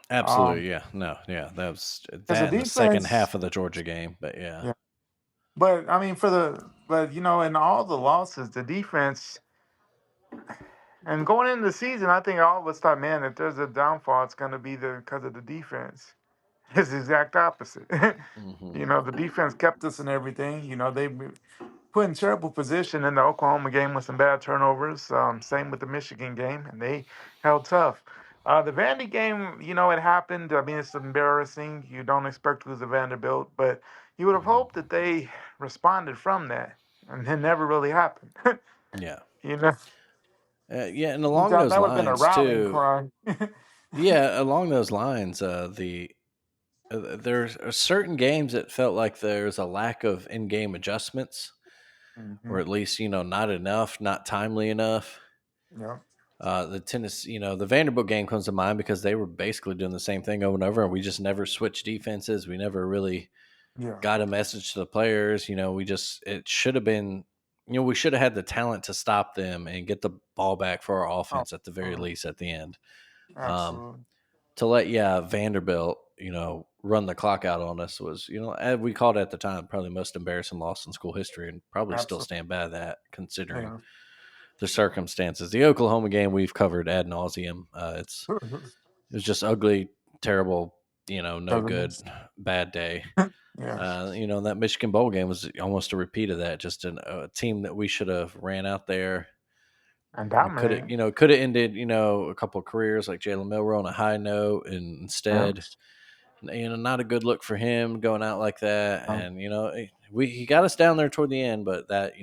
B: absolutely, yeah, no, yeah, that was
C: Because the
B: that in the second
C: defense,
B: half of the Georgia game, but yeah,
C: yeah. But I mean, but in all the losses, the defense, and going into the season, I think all of us thought, man, if there's a downfall, it's going to be because of the defense. It's the exact opposite.
B: hmm
C: The defense kept us in everything. They put in terrible position in the Oklahoma game with some bad turnovers. Same with the Michigan game, and they held tough. The Vandy game, it happened. I mean, it's embarrassing. You don't expect to lose a Vanderbilt, but you would have
B: hmm
C: hoped that they responded from that, and it never really happened.
B: yeah,
C: you know,
B: yeah, and along
C: that
B: those
C: would have been a
B: lines
C: rallying
B: too.
C: cry.
B: Yeah, along those lines, there's certain games that felt like there's a lack of in-game adjustments, or
C: hmm
B: at least not enough, not timely enough.
C: Yeah,
B: The tennis, the Vanderbilt game comes to mind because they were basically doing the same thing over and over, and we just never switched defenses. We never really
C: yeah.
B: got a message to the players. It should have been, we should have had the talent to stop them and get the ball back for our
C: Oh,
B: offense at the very
C: absolutely.
B: least at the end. Um,
C: Absolutely.
B: to let Vanderbilt run the clock out on us was as we called it at the time, probably the most embarrassing loss in school history, and probably still
C: Absolutely.
B: stand by that considering
C: Yeah.
B: the circumstances. The Oklahoma game we've covered ad nauseum. It was just ugly, terrible, no good,
C: Governments.
B: bad day.
C: Yeah.
B: That Michigan Bowl game was almost a repeat of that. Just a team that we should have ran out there.
C: And
B: Could have,
C: dominated.
B: could have ended, a couple of careers like Jalen Milroe on a high note, and
C: Yeah.
B: instead, not a good look for him going out like that.
C: Um,
B: And he got us down there toward the end, but that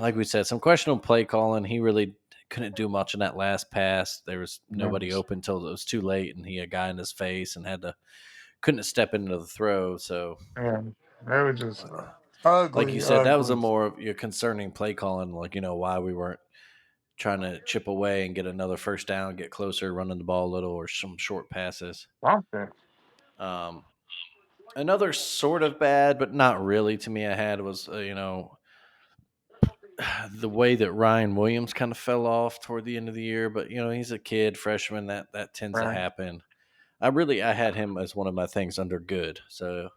B: like we said, some questionable play calling. He really couldn't do much in that last pass. There was
C: yeah.
B: nobody open until it was too late, and he had a guy in his face and couldn't step into the throw. So,
C: Yeah. They were just
B: uh, like you
C: ugly,
B: said, that was a
C: ugly.
B: more concerning play calling. Like why we weren't trying to chip away and get another first down, get closer, running the ball a little, or some short passes.
C: Something.
B: Um, Another sort of bad, but not really to me. I had was the way that Ryan Williams kind of fell off toward the end of the year. But he's a kid, freshman. That tends to
C: Right.
B: happen. I had him as one of my things under good. So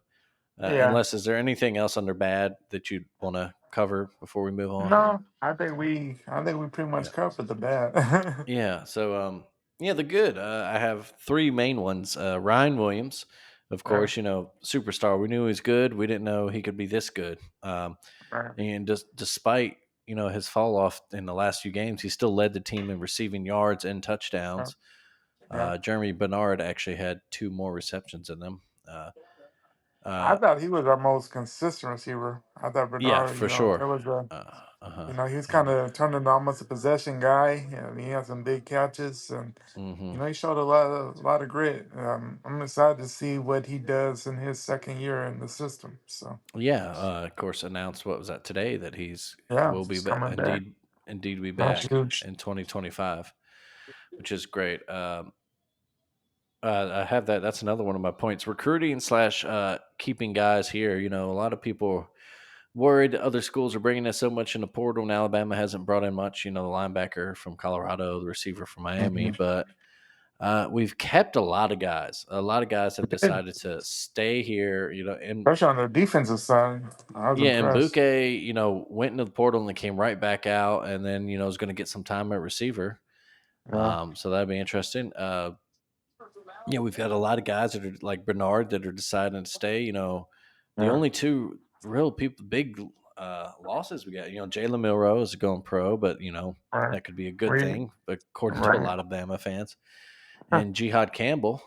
C: Yeah.
B: unless is there anything else under bad that you'd want to cover before we move on?
C: No, I think we pretty
B: Yeah,
C: much covered the bad.
B: yeah. So yeah, the good. I have three main ones. Ryan Williams, of
C: Yeah.
B: course, superstar. We knew he was good. We didn't know he could be this good.
C: Right.
B: And just despite his fall off in the last few games, he still led the team in receiving yards and
C: Yeah.
B: touchdowns.
C: Yeah.
B: Jeremy Bernard actually had two more receptions than them.
C: I
B: Uh,
C: thought he was our most consistent receiver. I thought
B: yeah,
C: Bernard,
B: for
C: it
B: sure.
C: was
B: Uh-huh.
C: he was kind
B: And
C: of turned into almost a possession guy. He had some big catches, and
B: hmm
C: he showed a lot of grit. I'm excited to see what he does in his second year in the system. So
B: yeah, of course, announced what was that today that
C: yeah,
B: will be
C: he's
B: back,
C: coming back.
B: indeed be
C: That's
B: back
C: huge.
B: in 2025, which is great. I have that. That's another one of my points. Recruiting slash keeping guys here. A lot of people worried that other schools are bringing us so much in the portal, and Alabama hasn't brought in much. The linebacker from Colorado, the receiver from Miami,
C: hmm
B: but We've kept a lot of guys. A lot of guys have
C: Did.
B: decided to stay here. And
C: Especially on the defensive side. I was
B: yeah, and
C: impressed.
B: Buke, went into the portal and then came right back out, and then is going to get some time at receiver.
C: Yeah.
B: So that'd be interesting. Yeah, we've got a lot of guys that are like Bernard that are deciding to stay. The
C: Yeah.
B: only two real people, big losses we got. Jalen Milrow is going pro, but
C: Right.
B: that could be a good
C: We
B: thing, according to a
C: right.
B: lot of Bama fans. And Jihad Campbell.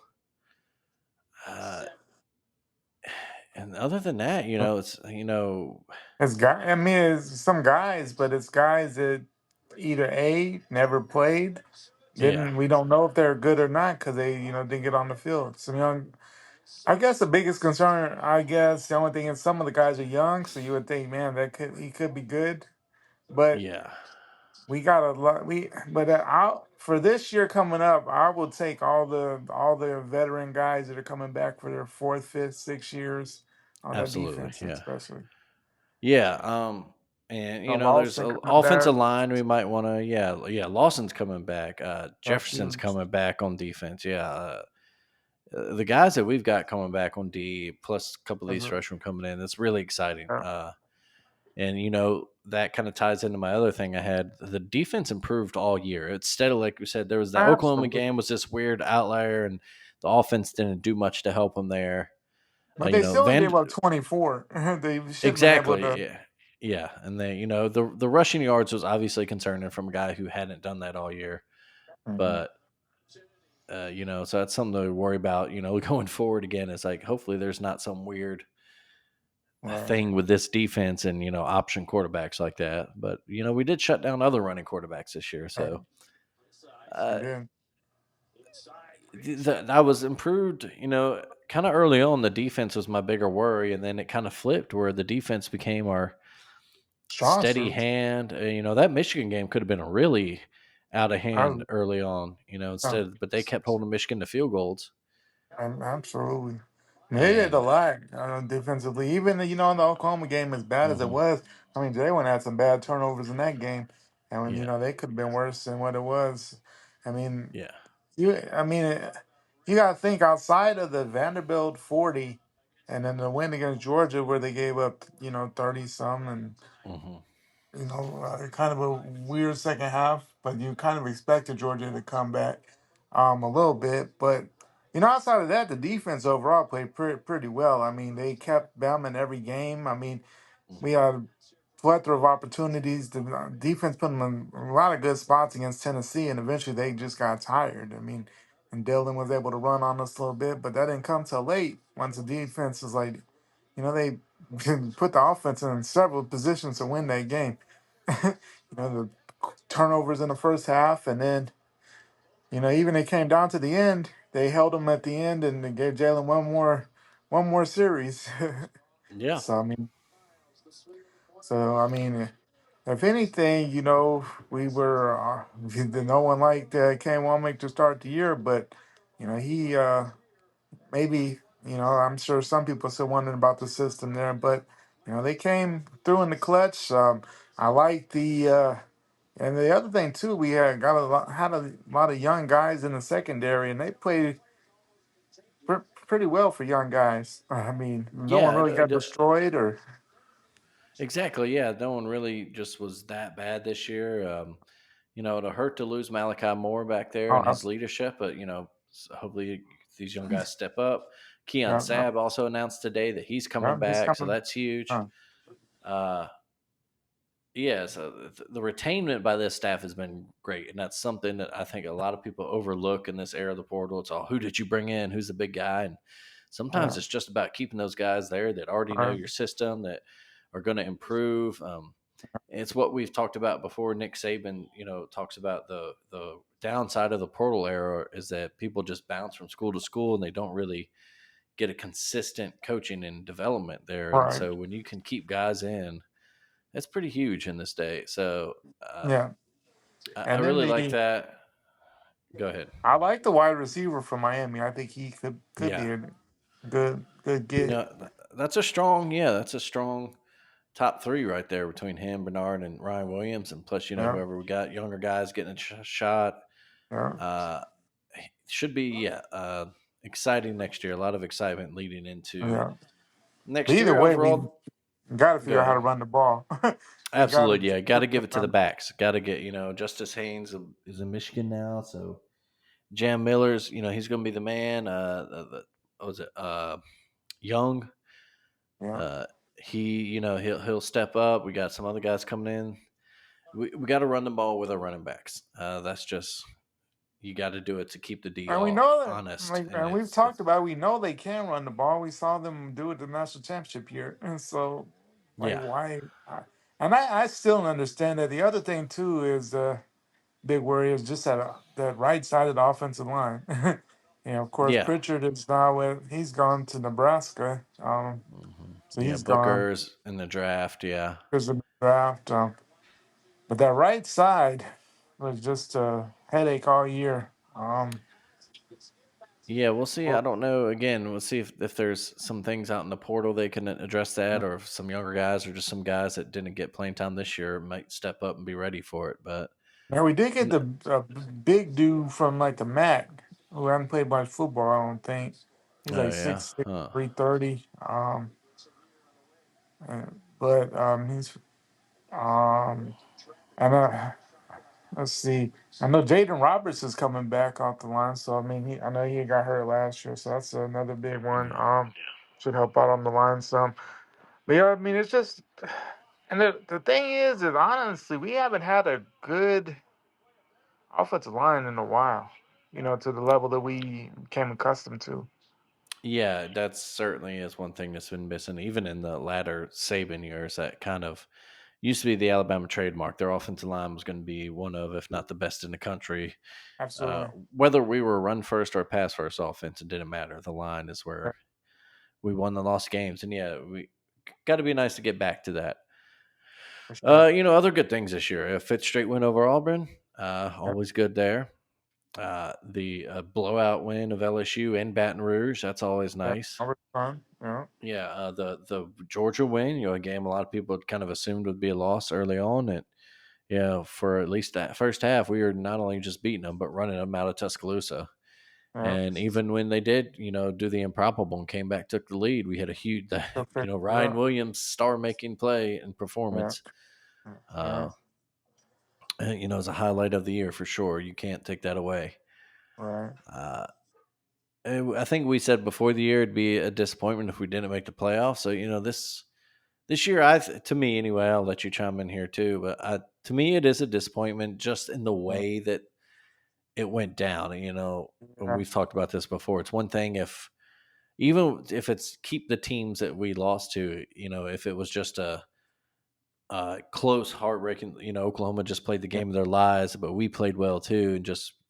B: Uh, and other than that, it's
C: It's guy. I mean, it's some guys, but it's guys that either A never played,
B: yeah,
C: didn't. We don't know if they're good or not because they, didn't get on the field. Some young. I guess the biggest concern, I guess, the only thing is some of the guys are young, so you would think, man, that he could be good, but
B: yeah,
C: we got a lot. But out for this year coming up, I will take all the veteran guys that are coming back for their fourth, fifth, 6 years on that
B: absolutely,
C: defense,
B: yeah.
C: especially.
B: Yeah, and there's
C: Lawson
B: a
C: coming back.
B: offensive line we might want to. Yeah, yeah. Lawson's coming back.
C: That's
B: Jefferson's
C: huge.
B: coming back on defense. Yeah, the guys that we've got coming back on D, plus a couple of
C: That's
B: these freshmen coming in, that's really exciting.
C: yeah,
B: And that kind of ties into my other thing I had. The defense improved all year. It's steady, like we said. There was that Oklahoma
C: absolutely.
B: game was this weird outlier, and the offense didn't do much to help them there.
C: But they still only did
B: Van
C: about 24. They should have been able
B: Exactly.
C: to.
B: Yeah. Yeah. And then, the rushing yards was obviously concerning from a guy who hadn't done that all year.
C: Mhm.
B: But, so that's something to worry about, going forward again. It's like, hopefully there's not some weird
C: Right.
B: thing with this defense and, option quarterbacks like that. But, we did shut down other running quarterbacks this year.
C: Right.
B: So,
C: We
B: uh,
C: did.
B: I was improved, kind of early on. The defense was my bigger worry. And then it kind of flipped where the defense became our
C: Strong
B: steady
C: suit.
B: hand. That Michigan game could have been really out of
C: I
B: hand
C: was,
B: early on. But they kept holding Michigan to field goals.
C: absolutely. They did a
B: And
C: lot defensively. Even in the Oklahoma game, as bad as it
B: mhm,
C: was, I mean, Jalen had some bad turnovers in that game, and when
B: yeah,
C: they could have been worse than what it was. I mean,
B: yeah,
C: I mean, you got to think outside of the Vanderbilt 40, and then the win against Georgia where they gave up 30 some, and
B: hmm,
C: kind of a weird second half, but you kind of expected Georgia to come back a little bit. But outside of that, the defense overall played pretty well. I mean, they kept Bama in every game. I mean, we
B: hmm,
C: had a plethora of opportunities. The defense put them in a lot of good spots against Tennessee, and eventually they just got tired. I mean, and Dylan was able to run on us a little bit, but that didn't come till late once the defense was like, they put the offense in several positions to win that game. The turnovers in the first half, and then even it came down to the end. They held them at the end, and they gave Jalen one more series.
B: yeah,
C: so I mean, if anything, we were no one liked Ken Womack to start the year, but he maybe I'm sure some people still wondering about the system there, but they came through in the clutch. I like the and the other thing too, we had a lot of young guys in the secondary, and they played pretty well for young guys. I mean, no one
B: yeah.
C: really got destroyed or.
B: Exactly. Yeah, no one really just was that bad this year. It'll hurt to lose Malachi Moore back there
C: Oh,
B: and his leadership, but hopefully these young guys step up. Keon
C: yeah,
B: Sabb also announced today that he's coming
C: yeah, he's
B: back, so
C: coming.
B: that's huge.
C: Uh,
B: Uh, Yeah, so the retainment by this staff has been great, and that's something that I think a lot of people overlook in this era of the portal. It's all who did you bring in, who's the big guy, and sometimes
C: yeah,
B: it's just about keeping those guys there that already know
C: uh,
B: your system, that are going to improve. It's what we've talked about before. Nick Saban, talks about the downside of the portal era is that people just bounce from school to school and they don't really get a consistent coaching and development there. And
C: right.
B: so when you can keep guys in, it's pretty huge in this day. So
C: Yeah,
B: I
C: and then
B: really like that. Go ahead.
C: I like the wide receiver from Miami. I think he could be
B: Yeah.
C: a good get.
B: That's a strong, yeah, that's a strong top three right there between him, Bernard, and Ryan Williams. And plus,
C: Yeah,
B: whoever we got, younger guys getting a shot.
C: yeah,
B: Uh, should be exciting next year. A lot of excitement leading into
C: Yeah. But
B: next
C: either
B: year
C: way, we
B: overall.
C: got to
B: Go
C: figure out how
B: ahead.
C: to run the ball. We got
B: Absolutely,
C: to
B: yeah. Got to give it to the backs. Got to get Justice Haynes is in Michigan now, so Jam Miller's he's going to be the man. What was it Young?
C: yeah.
B: Uh, he he'll step up. We got some other guys coming in. We got to run the ball with our running backs. That's just you got to do it to keep the D
C: And we
B: all
C: know that,
B: honest.
C: like,
B: And
C: and we've
B: it's
C: talked about, we know they can run the ball. We saw them do it the national championship year, and so, like,
B: yeah,
C: why? And I still don't understand that. The other thing too is big worry is just that right side of the offensive line. Of course,
B: yeah,
C: Pritchard is now he's gone to Nebraska, so
B: yeah.
C: he's gone
B: Booker's in the draft. Yeah,
C: because of the draft. But that right side was just a headache all year.
B: yeah. We'll see. I
C: Well,
B: don't know. Again, we'll see if there's some things out in the portal they can address that, or if some younger guys or just some guys that didn't get playing time this year might step up and be ready for it. But
C: now we did get
B: n-
C: the big dude from like the MAC who hadn't played much football. I don't think he's
B: oh
C: like
B: yeah,
C: 6'6",
B: huh.
C: 330. But he's um, and let's see. I know Jaden Roberts is coming back off the line, so I mean, I know he got hurt last year, so that's another big one.
B: Yeah.
C: Should help out on the line some. But yeah, I mean, it's just, and the thing is honestly, we haven't had a good offensive line in a while. To the level that we became accustomed to.
B: Yeah, that certainly is one thing that's been missing, even in the latter Saban years. That kind of used to be the Alabama trademark. Their offensive line was going to be one of, if not the best in the country.
C: Absolutely.
B: Whether we were a run first or a pass first offense, it didn't matter. The line is
C: Yeah,
B: where we won the lost games, and yeah, we got to be nice to get back to that.
C: for sure.
B: Other good things this year. A fifth straight win over Auburn,
C: Yeah,
B: always good there. The blowout win of LSU and Baton Rouge, that's always
C: yeah.
B: nice.
C: Over time. Yeah,
B: Yeah, the Georgia win, a game a lot of people had kind of assumed would be a loss early on, and for at least that first half, we were not only just beating them but running them out of Tuscaloosa.
C: yeah.
B: And even when they did, do the improbable and came back, took the lead, we had a huge,
C: Still figuring it
B: Ryan
C: out.
B: Williams star making play and
C: Yeah,
B: performance.
C: yeah.
B: Uh, is a highlight of the year for sure. You can't take that away.
C: Right.
B: Uh, I think we said before the year it'd be a disappointment if we didn't make the playoffs. So this year, to me anyway, I'll let you chime in here too. But to me, it is a disappointment just in the
C: Yeah,
B: way that it went down. And
C: yeah.
B: we've talked about this before. It's one thing if even if it's keep the teams that we lost to. If it was just a close, heartbreaking. Oklahoma just played the
C: Yeah.
B: game of their lives, but we played well too, and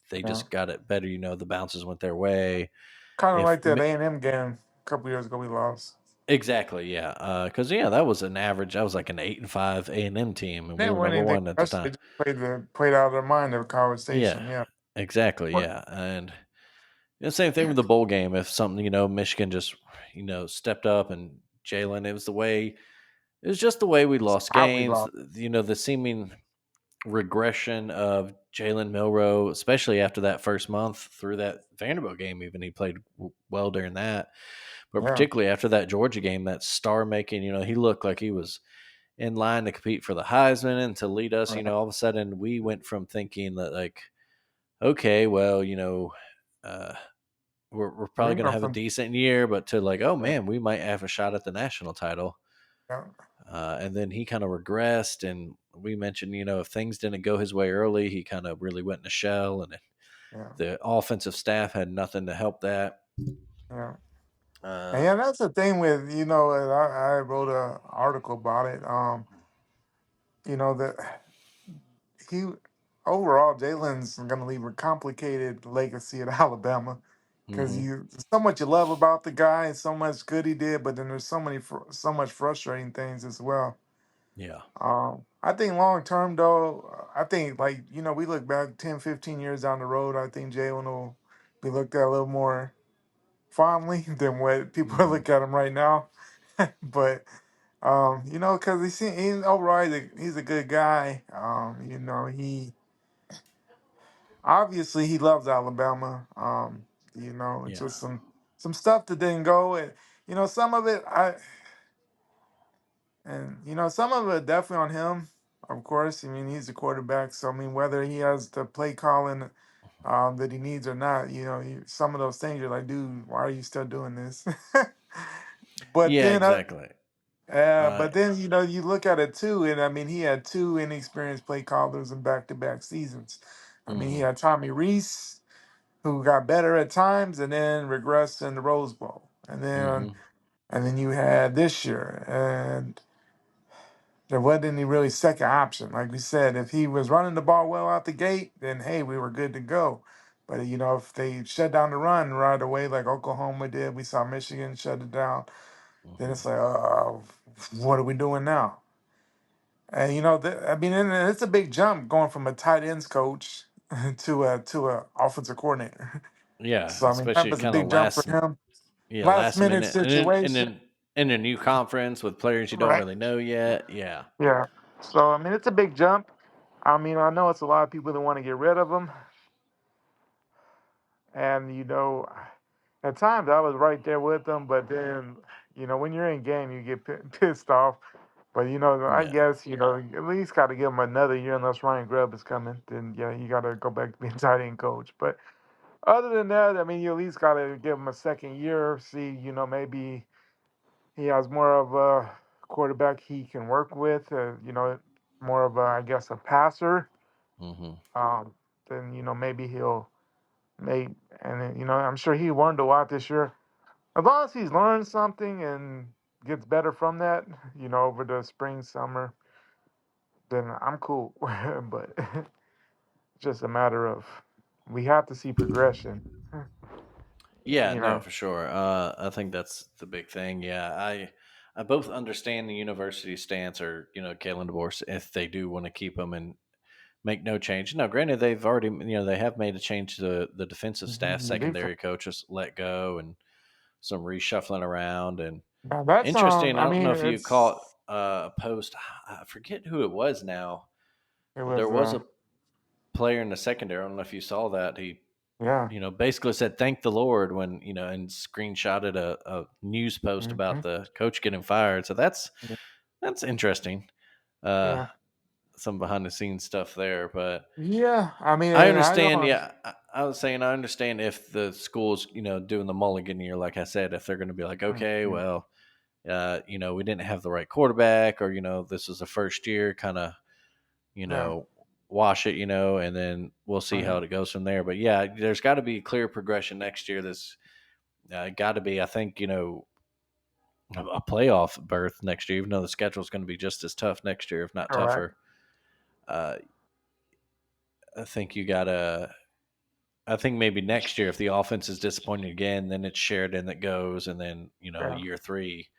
B: they
C: Yeah.
B: just got it better. The bounces went their way.
C: Kind of
B: If
C: like that A&M game a couple years ago we lost.
B: exactly, yeah, because that was an average. That was like an 8-5 A&M team, and
C: They
B: we
C: didn't
B: were
C: win
B: number
C: anything
B: one at the
C: special. They
B: time.
C: just played out of their mind at College
B: Yeah,
C: Station. Yeah.
B: exactly,
C: What?
B: yeah, and the same thing with the bowl game. If something Michigan just stepped up and Jalen, it was the way. It was just the way we lost
C: How we
B: games.
C: lost.
B: The seeming regression of Jalen Milrow, especially after that first month through that Vanderbilt game. Even he played well during that, but
C: Yeah.
B: particularly after that Georgia game, that star making. He looked like he was in line to compete for the Heisman and to lead us.
C: Right.
B: All of a sudden we went from thinking that like, okay, well, uh, we're probably
C: We
B: going to
C: went
B: have a
C: from
B: decent year, but to like, oh
C: yeah.
B: man, we might have a shot at the national title.
C: Yeah.
B: And then he kind of regressed, and we mentioned, if things didn't go his way early, he kind of really went in a shell, and
C: Yeah.
B: the offensive staff had nothing to help that.
C: Yeah. And
B: Uh,
C: yeah, that's the thing with and I wrote a article about it. That he overall Jalen's going to leave a complicated legacy at Alabama because
B: hmm
C: there's so much you love about the guy, and so much good he did, but then there's so much frustrating things as well.
B: Yeah.
C: I think long term though, I think like we look back 10, 15 years down the road. I think Jalen will be looked at a little more fondly than what people
B: hmm
C: look at him right now. But because overall he's a good guy. obviously he loves Alabama. It's
B: Yeah.
C: just some stuff that didn't go, and some of it some of it definitely on him. Of course, I mean he's the quarterback, so I mean whether he has the play calling that he needs or not, some of those things you're like, dude, why are you still doing this? but
B: Yeah,
C: then,
B: exactly.
C: but then you look at it too, and I mean he had two inexperienced play callers in back-to-back seasons. I mean he
B: Hmm.
C: had Tommy Reese, who got better at times and then regressed in the Rose Bowl,
B: Hmm.
C: and then you had this year, and there wasn't any really second option. Like we said, if he was running the ball well out the gate, then hey, we were good to go. But if they shut down the run right away, like Oklahoma did, we saw Michigan shut it down. Then
B: Hmm.
C: it's like, what are we doing now? And I mean, and it's a big jump going from a tight ends coach to a offensive coordinator.
B: Yeah,
C: So I mean, that
B: especially
C: was a
B: kind of
C: big jump for him. Last
B: last
C: minute
B: minute, and
C: situation,
B: then in a new conference with players you don't
C: right?
B: really know yet. Yeah.
C: Yeah. So I mean, it's a big jump. I mean, I know it's a lot of people that want to get rid of him, and at times I was right there with them, but then when you're in game, you get pissed off. But I
B: Yeah.
C: guess at least got to give him another year unless Ryan Grubb is coming. Then yeah, you got to go back to being tight end coach. But other than that, I mean, you at least got to give him a second year. See, maybe he has more of a quarterback he can work with. More of a, I guess, a passer.
B: Hmm.
C: Um, then maybe he'll make, and then, I'm sure he learned a lot this year. As long as he's learned something and gets better from that, over the spring, summer, then I'm cool. But it's just a matter of we have to see progression.
B: Yeah,
C: You
B: no,
C: know,
B: for sure. I think that's the big thing. Yeah, I both understand the university stance, or Kalen DeBoer, if they do want to keep him and make no change. Now, granted, they've already they have made a change to the defensive staff.
C: the defense.
B: Secondary coaches let go, and some reshuffling around. And
C: Now that's
B: interesting. I
C: I
B: don't
C: mean,
B: know if you caught
C: it's
B: a post. I forget who it was now,
C: it
B: but there
C: was
B: was a player in the secondary. I don't know if you saw that. He
C: yeah.
B: basically said thank the Lord when and screenshotted a news post about
C: Hmm.
B: the coach getting fired. So that's interesting. Uh,
C: Yeah,
B: some behind the scenes stuff there, but
C: yeah. I mean,
B: I
C: and I
B: understand.
C: don't.
B: Yeah, I was saying I understand if the schools doing the mulligan year, like I said, if they're going to be like, okay,
C: Mhm.
B: well, we didn't have the right quarterback, or this is the first year, kind of you
C: Yeah,
B: know, wash it, and then we'll see
C: right.
B: how it goes from there. But yeah, there's got to be clear progression next year. This got to be, I think, a playoff berth next year, even though the schedule is going to be just as tough next year, if not
C: All right.
B: tougher. Uh, I think you got to. I think maybe next year, if the offense is disappointing again, then it's Sheridan that goes, and then
C: Yeah.
B: year three,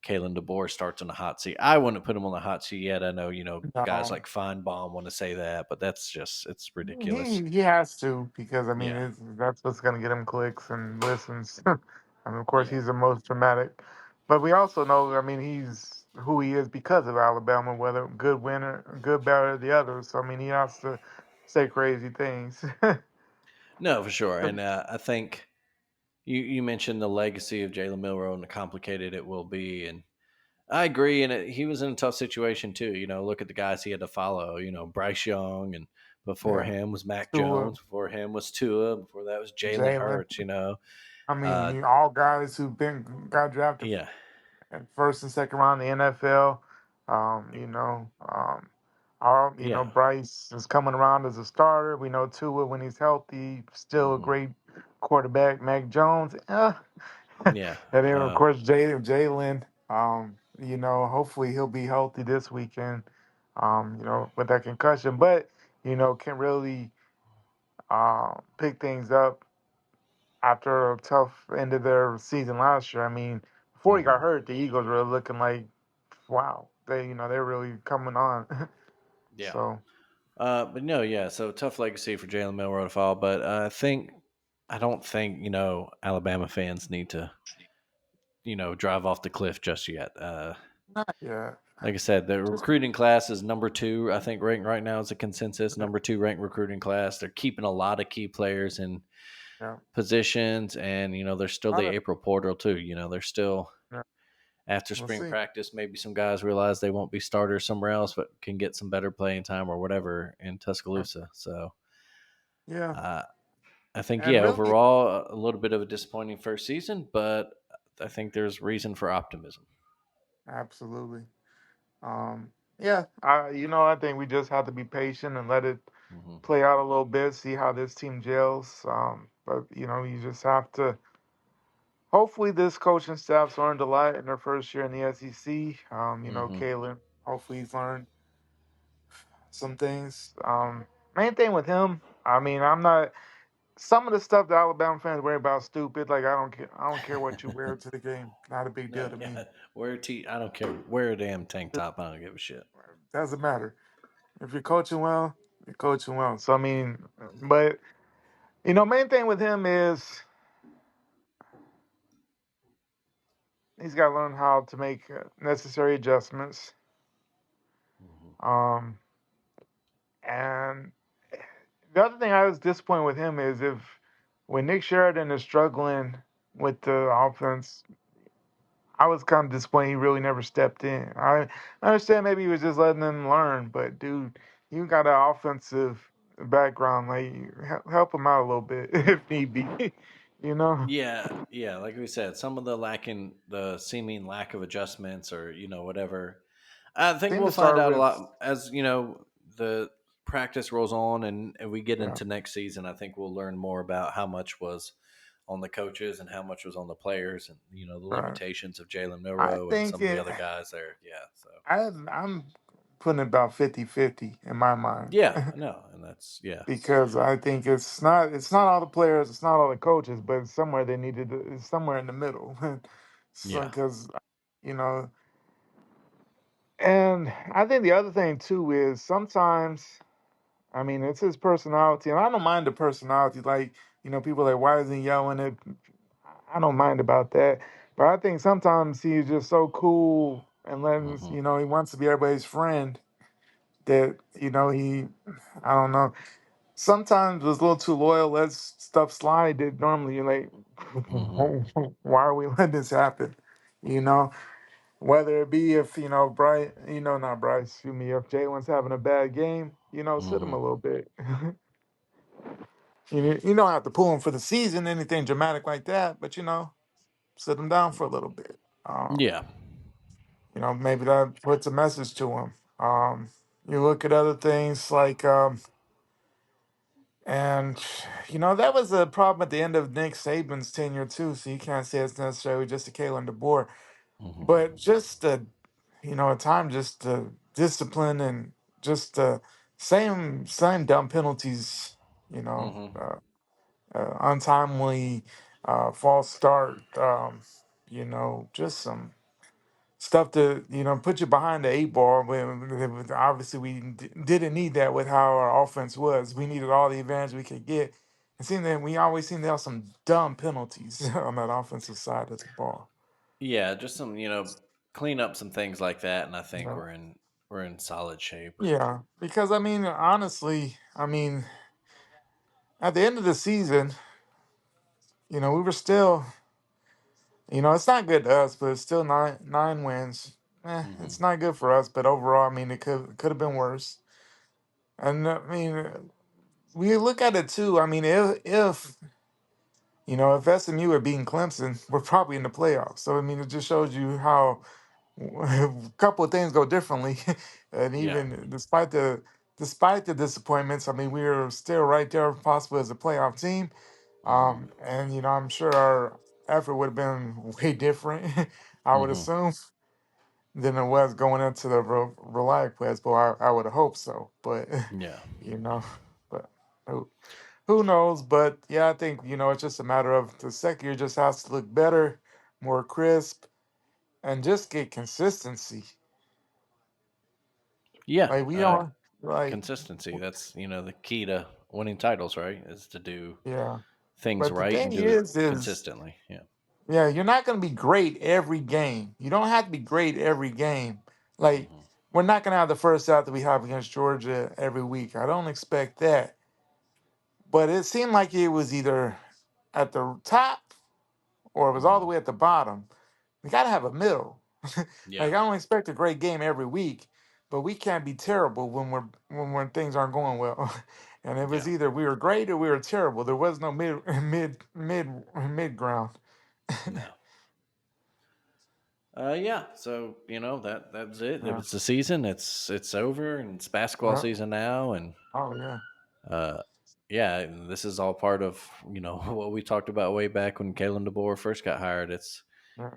B: Kalen DeBoer starts on the hot seat. I wouldn't put him on the hot seat yet. I know, guys
C: No.
B: like Feinbaum want to say that, but that's just it's ridiculous.
C: He has to because I mean
B: Yeah,
C: that's what's gonna get him clicks and listens. And of course
B: yeah,
C: he's the most dramatic. But we also know I mean he's who he is because of Alabama, whether good winner, good bad or the other. So I mean he has to say crazy things.
B: no, for sure. And I think you mentioned the legacy of Jalen Milroe and how complicated it will be, and I agree. And he was in a tough situation too. Look at the guys he had to follow. Bryce Young, and before
C: Yeah.
B: him was Mac
C: To
B: Jones. Before him was Tua. Before that was Jalen
C: Jalen.
B: Hurts.
C: I
B: Uh,
C: mean all guys who've been got drafted
B: yeah,
C: and first and second round in the NFL. All
B: yeah,
C: Bryce is coming around as a starter. We know Tua when he's healthy, still a
B: hmm,
C: great quarterback. Mac Jones, and
B: yeah,
C: then of course Jalen. Hopefully he'll be healthy this weekend. With that concussion, but can really pick things up after a tough end of their season last year. I mean, before he got
B: hmm,
C: hurt, the Eagles were looking like, wow, they're really coming on.
B: yeah.
C: So
B: But no, yeah. So tough legacy for Jalen Milroe to fall. But I don't think Alabama fans need to drive off the cliff just yet.
C: Not yet.
B: Like I said, the
C: Just
B: recruiting class is number two, I think, ranked right now as a consensus.
C: yeah,
B: Number two ranked recruiting class. They're keeping a lot of key players in
C: yeah.
B: positions, and there's still
C: Not
B: the
C: a,
B: April portal too. They're still
C: yeah.
B: after
C: We'll
B: spring
C: see.
B: practice. Maybe some guys realize they won't be starters somewhere else, but can get some better playing time or whatever in
C: Yeah.
B: Tuscaloosa. So
C: Yeah.
B: uh, I think,
C: And
B: yeah,
C: really,
B: overall, a little bit of a disappointing first season, but I think there's reason for optimism.
C: absolutely. Yeah. I think we just have to be patient and let it
B: Hmm.
C: play out a little bit, see how this team gels. But you just have to. Hopefully, this coaching staff's learned a lot in their first year in the SEC.
B: Hmm.
C: Kalen. Hopefully, he's learned some things. Main thing with him, I mean, I'm not. Some of the stuff that Alabama fans worry about stupid. Like I don't care. I don't care what you wear to the game. Not a big deal
B: No,
C: to me.
B: yeah, I don't care. Wear a damn tank top. I don't give a shit.
C: Doesn't matter. If you're coaching well, you're coaching well. So I mean, but main thing with him is he's got to learn how to make necessary adjustments.
B: Hmm.
C: Um, and the other thing I was disappointed with him is if when Nick Sheridan is struggling with the offense, I was kind of disappointed he really never stepped in. I understand maybe he was just letting them learn, but dude, you got an offensive background, like help him out a little bit if need be. you know,
B: Yeah, yeah. Like we said, some of the seeming lack of adjustments, or whatever. I think
C: seem
B: we'll
C: to
B: find
C: start
B: out a
C: with
B: lot as the practice rolls on, and we get
C: yeah,
B: into next season. I think we'll learn more about how much was on the coaches and how much was on the players, and the
C: right.
B: limitations of Jalen
C: I
B: Milrow and
C: think
B: some of the other guys there. Yeah. So
C: I'm putting it about 50-50 in my mind.
B: yeah, I know, and that's yeah.
C: Because I think it's not all the players, it's not all the coaches, but it's somewhere they needed to, it's somewhere in the middle. So
B: Yeah.
C: because you know, and I think the other thing too is sometimes I mean it's his personality, and I don't mind the personality. Like people are like why is he yelling at? I don't mind about that, but I think sometimes he's just so cool and letting
B: Hmm.
C: he wants to be everybody's friend that he I don't know sometimes was a little too loyal, lets stuff slide that normally you're like,
B: Hmm.
C: why are we letting this happen? You know, whether it be if, Bryce, not Bryce, excuse me, if Jalen's having a bad game, sit him
B: Hmm.
C: a little bit. You don't have to pull him for the season, anything dramatic like that, but, sit him down for a little bit. Um,
B: Yeah.
C: maybe that puts a message to him. You look at other things like, and that was a problem at the end of Nick Saban's tenure too. So you can't say it's necessarily just a Kalen DeBoer,
B: Hmm.
C: but just the at time just the discipline and just the same dumb penalties.
B: Hmm.
C: Untimely false start. Just some stuff to put you behind the eight ball. Obviously, we didn't need that with how our offense was. We needed all the advantage we could get. It seemed that we always seem to have some dumb penalties on that offensive side of the ball.
B: Yeah, just some clean up some things like that, and I
C: You
B: think
C: know?
B: we're in solid shape.
C: Yeah, because I mean, honestly, I mean, at the end of the season, we were still, it's not good to us, but it's still nine wins.
B: Hmm.
C: It's not good for us, but overall, I mean, it could have been worse. And I mean, we look at it too. I mean, if if SMU had beaten Clemson, we're probably in the playoffs. So I mean, it just shows you how a couple of things go differently. And
B: Yeah.
C: even despite the disappointments, I mean, we were still right there, possible as a playoff team.
B: Hmm.
C: And I'm sure our effort would have been way different. I would
B: Hmm.
C: assume than it was going into the Reliant Players Bowl. I would have hoped so, but
B: Yeah.
C: you know, but who knows? But yeah, I think it's just a matter of the second year just has to look better, more crisp, and just get consistency.
B: Yeah.
C: Like we don't like,
B: Consistency. That's the key to winning titles, right? Is to do
C: yeah.
B: things
C: But the
B: right and
C: thing
B: do it
C: is
B: consistently. Yeah.
C: Yeah, you're not going to be great every game. You don't have to be great every game. Like,
B: Hmm.
C: we're not going to have the first out that we have against Georgia every week. I don't expect that. But it seemed like it was either at the top or it was all the
B: Hmm.
C: way at the bottom. We got to have a middle. Like, I
B: Yeah,
C: don't expect a great game every week, but we can't be terrible when things aren't going well. And it was
B: yeah,
C: either we were great or we were terrible. There was no mid ground.
B: no. Yeah. So that's it. It
C: Yeah,
B: was the season. It's over, and it's basketball
C: yeah.
B: season now, and
C: Oh yeah,
B: uh, yeah, and this is all part of what we talked about way back when Kalen DeBoer first got hired. It's
C: yeah,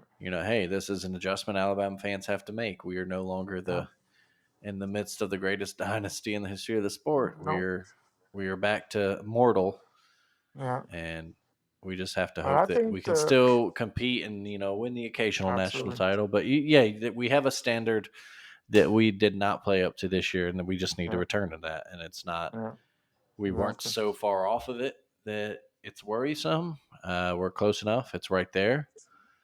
B: hey, this is an adjustment Alabama fans have to make. We are no longer
C: yeah.
B: the in the midst of the greatest dynasty in the history of the sport.
C: Nope.
B: We are back to mortal,
C: Yeah,
B: and we just have to
C: but
B: hope
C: I
B: that we
C: think
B: can still compete and win the occasional national
C: absolutely.
B: title. But yeah, that we have a standard that we did not play up to this year, and that we just need to
C: Yeah,
B: return to that. And it's not
C: yeah,
B: we weren't
C: exactly.
B: so far off of it that it's worrisome. We're close enough. It's right there.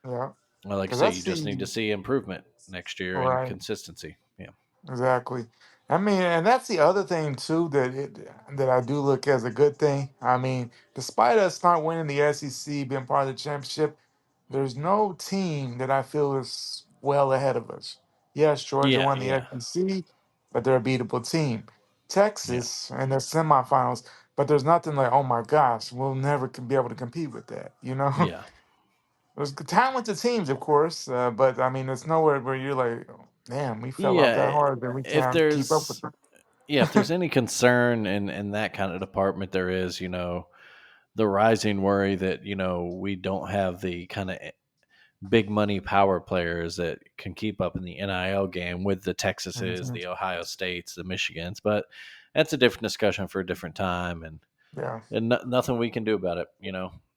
C: Yeah,
B: Well, like I
C: because
B: say,
C: that's
B: you just need
C: the
B: to see improvement next year and
C: right.
B: consistency. Yeah.
C: Exactly. I mean, and that's the other thing too that I do look as a good thing. I mean, despite us not winning the SEC, being part of the championship, there's no team that I feel is well ahead of us. Yes, Georgia
B: Yeah.
C: won the
B: Yeah.
C: SEC, but they're a beatable team.
B: Yeah.
C: Texas in the semifinals, but there's nothing like, oh my gosh, we'll never be able to compete with that. You know,
B: Yeah.
C: there's talented teams, of course, but I mean, it's nowhere where you're like, damn, we fell off that
B: Yeah.
C: hard that we
B: If
C: can't keep up with
B: there's
C: them.
B: if there's any concern in that kind of department, there is the rising worry that we don't have the kind of big money power players that can keep up in the NIL game with the Texases,
C: Mhm.
B: the Ohio States, the Michigans. But that's a different discussion for a different time,
C: Yeah,
B: and nothing we can do about it.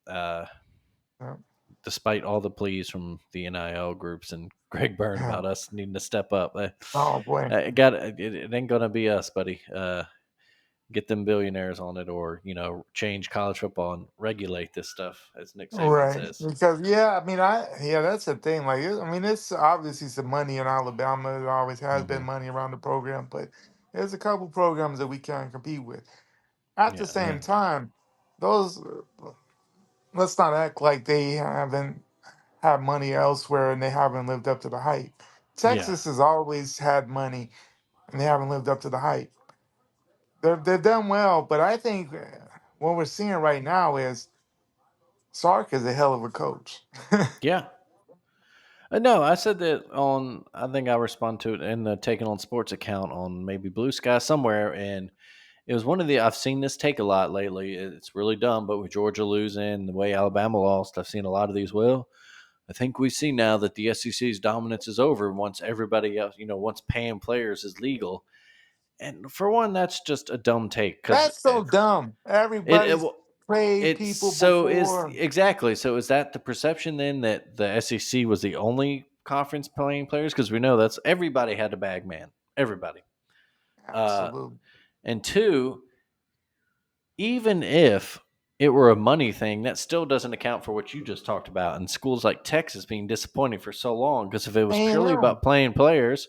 B: Uh,
C: yeah,
B: despite all the pleas from the NIL groups and Greg Byrne
C: yeah.
B: about us needing to step up,
C: Oh boy.
B: it ain't gonna be us, buddy. Get them billionaires on it, or change college football and regulate this stuff, as Nick Saban
C: Right.
B: says.
C: Because yeah, I mean, that's the thing. Like, I mean, it's obviously some money in Alabama. There always has been
B: Hmm.
C: money around the program, but there's a couple programs that we can't compete with. At the
B: Yeah,
C: same time, those let's not act like they haven't had money elsewhere and they haven't lived up to the hype.
B: yeah,
C: Texas has always had money and they haven't lived up to the hype. They've done well, but I think what we're seeing right now is Sark is a hell of a coach.
B: yeah. No, I said that on. I think I responded to it in the Taking on Sports account on maybe Blue Sky somewhere, and it was one of the. I've seen this take a lot lately. It's really dumb, but with Georgia losing, the way Alabama lost, I've seen a lot of these. Well, I think we see now that the SEC's dominance is over once everybody else, once paying players is legal. And for one, that's just a dumb take because
C: That's so dumb.
B: it, it
C: Everybody's played
B: it's
C: people
B: so is
C: before.
B: exactly so. Is that the perception then that the SEC was the only conference playing players? Because we know that's everybody had a bag man, everybody. Uh,
C: Absolutely.
B: and two, even if it were a money thing, that still doesn't account for what you just talked about. And schools like Texas being disappointing for so long, because if it was purely
C: A&M
B: about playing players,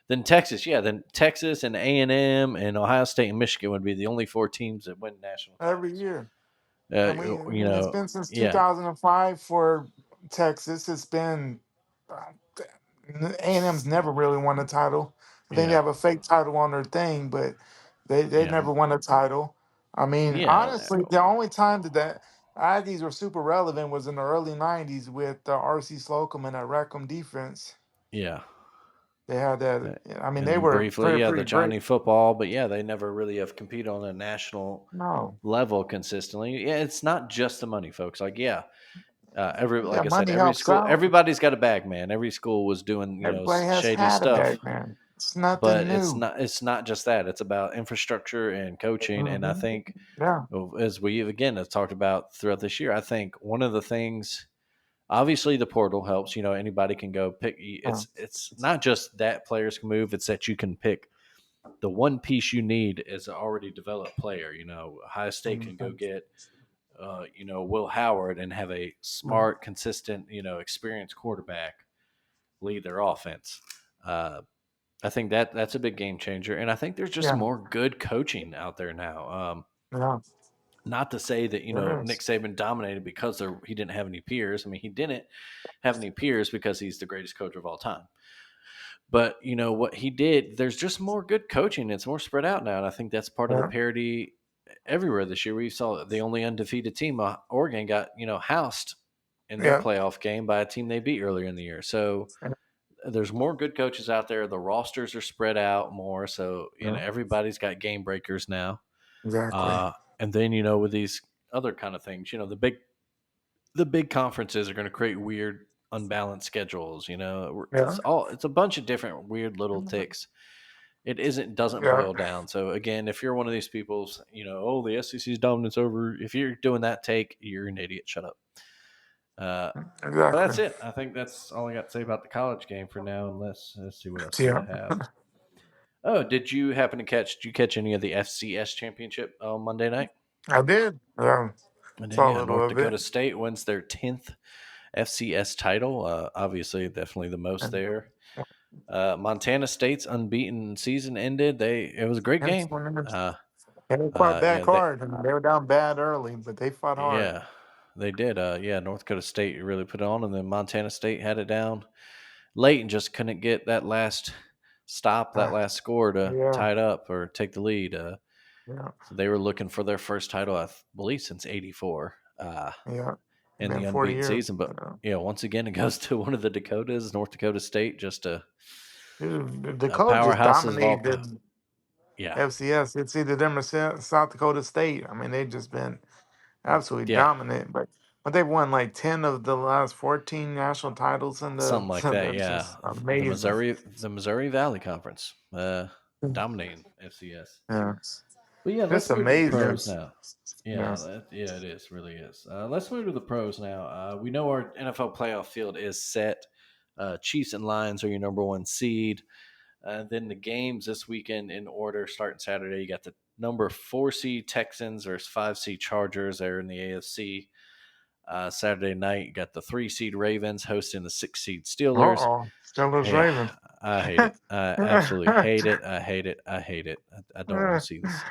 B: then Texas, yeah, then Texas and A&M and Ohio State and Michigan would be the only four teams that win national
C: every
B: titles.
C: year.
B: Uh,
C: I mean, it's been since
B: yeah,
C: 2005 for Texas. It's been A&M's never really won a title. I think they
B: yeah,
C: have a fake title on their thing, but they
B: yeah,
C: never won a title. I mean,
B: yeah,
C: honestly, the only time that Aggies were super relevant was in the early '90s with R.C. Slocum and that Rackham defense.
B: yeah.
C: They had that.
B: Uh,
C: I mean, they
B: And
C: were
B: briefly, yeah, the
C: pretty great.
B: Johnny football, but yeah, they never really have competed on a national
C: No,
B: level consistently. Yeah, it's not just the money, folks. Like, yeah,
C: yeah,
B: like I said,
C: money
B: every
C: helps
B: school,
C: out.
B: everybody's got a bag man. Every school was doing
C: Everybody has
B: shady
C: had a
B: stuff,
C: bag, man. It's
B: but
C: nothing
B: it's
C: new.
B: not it's not just that. It's about infrastructure and coaching. And I
C: Hmm.
B: think,
C: Yeah,
B: as we again have talked about throughout this year, I think one of the things, obviously, the portal helps. Anybody can go pick.
C: yeah,
B: It's not just that players can move; it's that you can pick the one piece you need is an already developed player. Ohio State can go
C: mhm,
B: get Will Howard and have a smart, consistent, experienced quarterback lead their offense. Uh, I think that's a big game changer, and I think there's just
C: Yeah.
B: more good coaching out there now.
C: Yeah.
B: Not to say that
C: There
B: Nick
C: is.
B: Saban dominated because he didn't have any peers. I mean, he didn't have any peers because he's the greatest coach of all time. But what he did, there's just more good coaching. It's more spread out now, and I think that's part of the
C: Yeah.
B: parity everywhere this year. We saw the only undefeated team, Oregon, got housed in their
C: Yeah.
B: playoff game by a team they beat earlier in the year. So there's more good coaches out there. The rosters are spread out more, so
C: Yeah.
B: everybody's got game breakers now.
C: Exactly.
B: And then with these other kind of things, the big conferences are going to create weird, unbalanced schedules.
C: Yeah.
B: It's a bunch of different weird little ticks. It doesn't
C: Yeah.
B: boil down. So again, if you're one of these people's, oh, the SEC's dominance over. If you're doing that take, you're an idiot. Shut up. But
C: Exactly.
B: that's it. I think that's all I got to say about the college game for now. Let's see what else do I
C: Yeah.
B: have. Oh, did you catch any of the FCS championship on Monday night?
C: I did.
B: And then,
C: Saw a
B: yeah,
C: little
B: North
C: of it.
B: Dakota State wins their 10th FCS title. Obviously, definitely the most
C: And
B: there. Montana State's unbeaten season ended. It was a great
C: hence
B: game.
C: when
B: Uh,
C: they were quite back
B: yeah, they,
C: hard. I mean, they were down bad early, but they fought hard.
B: yeah, they did. Yeah, North Dakota State really put it on, and then Montana State had it down late and just couldn't get that last stop, that
C: Ah,
B: last score to
C: yeah.
B: tie it up or take the lead.
C: Yeah.
B: So they were looking for their first title, I believe, since '84
C: Yeah.
B: in the
C: Been 40
B: unbeaten
C: years.
B: season. But
C: Yeah.
B: once again, it goes to one of the Dakotas, North Dakota State, just
C: Dude, the
B: a
C: Dakota just
B: powerhouses of all.
C: dominated
B: Yeah,
C: FCS. It's either them or South Dakota State. I mean, they've just been absolutely
B: yeah,
C: dominant. But they've won like 10 of the last 14 national titles in the.
B: something like that.
C: That's
B: Yeah,
C: just
B: the
C: amazing.
B: Missouri Valley Conference, dominating FCS.
C: Yeah.
B: But yeah,
C: Just
B: let's move to the
C: amazing.
B: pros now.
C: Yeah.
B: Yeah, yeah, it is, really is. Let's move to the pros now. We know our NFL playoff field is set. Chiefs and Lions are your number one seed. Then the games this weekend in order, starting Saturday, you got the number 4 seed Texans versus 5 seed Chargers. They're in the AFC. Saturday night, you got the 3 seed Ravens hosting the 6 seed
C: Uh
B: Steelers.
C: oh. Steelers
B: Yeah,
C: Ravens.
B: I hate it. I absolutely hate it. I hate it. I hate it. I don't want to see this.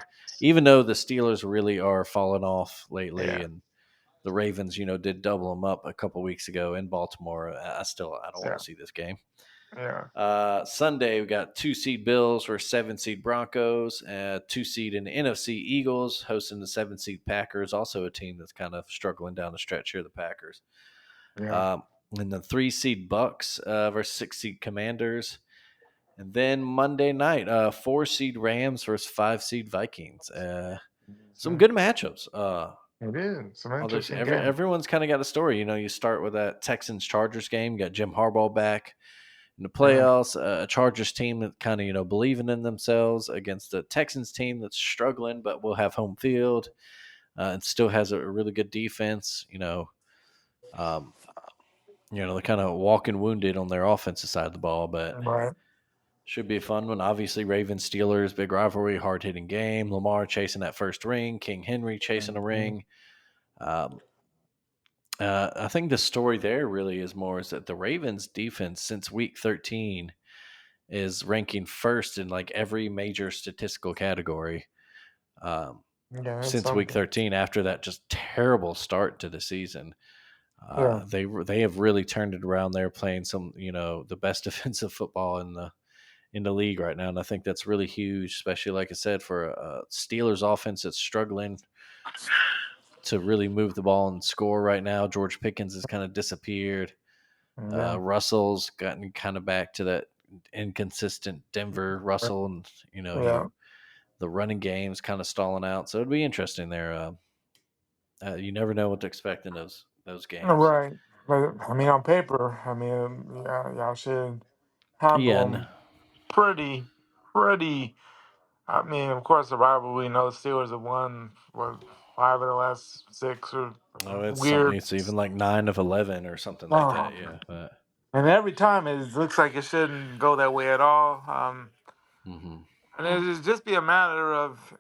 B: Even though the Steelers really are falling off lately,
C: Yeah.
B: and the Ravens, did double them up a couple weeks ago in Baltimore, I don't want
C: Yeah.
B: to see this game.
C: Yeah.
B: Sunday, we got 2 seed Bills or 7 seed Broncos, 2 seed in the NFC Eagles hosting the 7 seed Packers, also a team that's kind of struggling down the stretch here, the Packers.
C: Yeah.
B: Um, and the 3 seed Bucks versus 6 seed Commanders. And then Monday night, 4 seed Rams versus 5 seed Vikings. Some
C: So
B: good matchups.
C: it is. Some
B: Well, there's
C: interesting game.
B: everyone's kind of got a story. You start with that Texans Chargers game. You got Jim Harbaugh back in the
C: Yeah.
B: playoffs. A Chargers team that kind of believing in themselves against a Texans team that's struggling, but will have home field and still has a really good defense. Um, they're kind of walking wounded on their offensive side of the ball, but
C: Right.
B: should be a fun one. Obviously, Ravens Steelers, big rivalry, hard hitting game. Lamar chasing that first ring, King Henry chasing a
C: Mhm.
B: ring. Um, I think the story there really is that the Ravens defense since week 13 is ranking first in like every major statistical category
C: Yeah, that's
B: since week
C: something.
B: 13 after that just terrible start to the season.
C: Yeah.
B: They have really turned it around. They're playing some, the best defensive football in the league right now, and I think that's really huge, especially like I said for a Steelers offense that's struggling to really move the ball and score right now. George Pickens has kind of disappeared.
C: Yeah.
B: Russell's gotten kind of back to that inconsistent Denver Russell, and
C: Yeah.
B: the running game's kind of stalling out. So it'd be interesting there. You never know what to expect in those games.
C: Right. But I mean, on paper, I mean, yeah, y'all should handle
B: Yeah,
C: them pretty, pretty. I mean, of course, the rivalry. We know the Steelers have won what 5 of the last 6 or
B: no, it's something.
C: weird.
B: It's even like 9 of 11 or something like
C: Oh,
B: that. Yeah, but
C: and every time it looks like it shouldn't go that way at all.
B: hmm
C: And it just be a matter of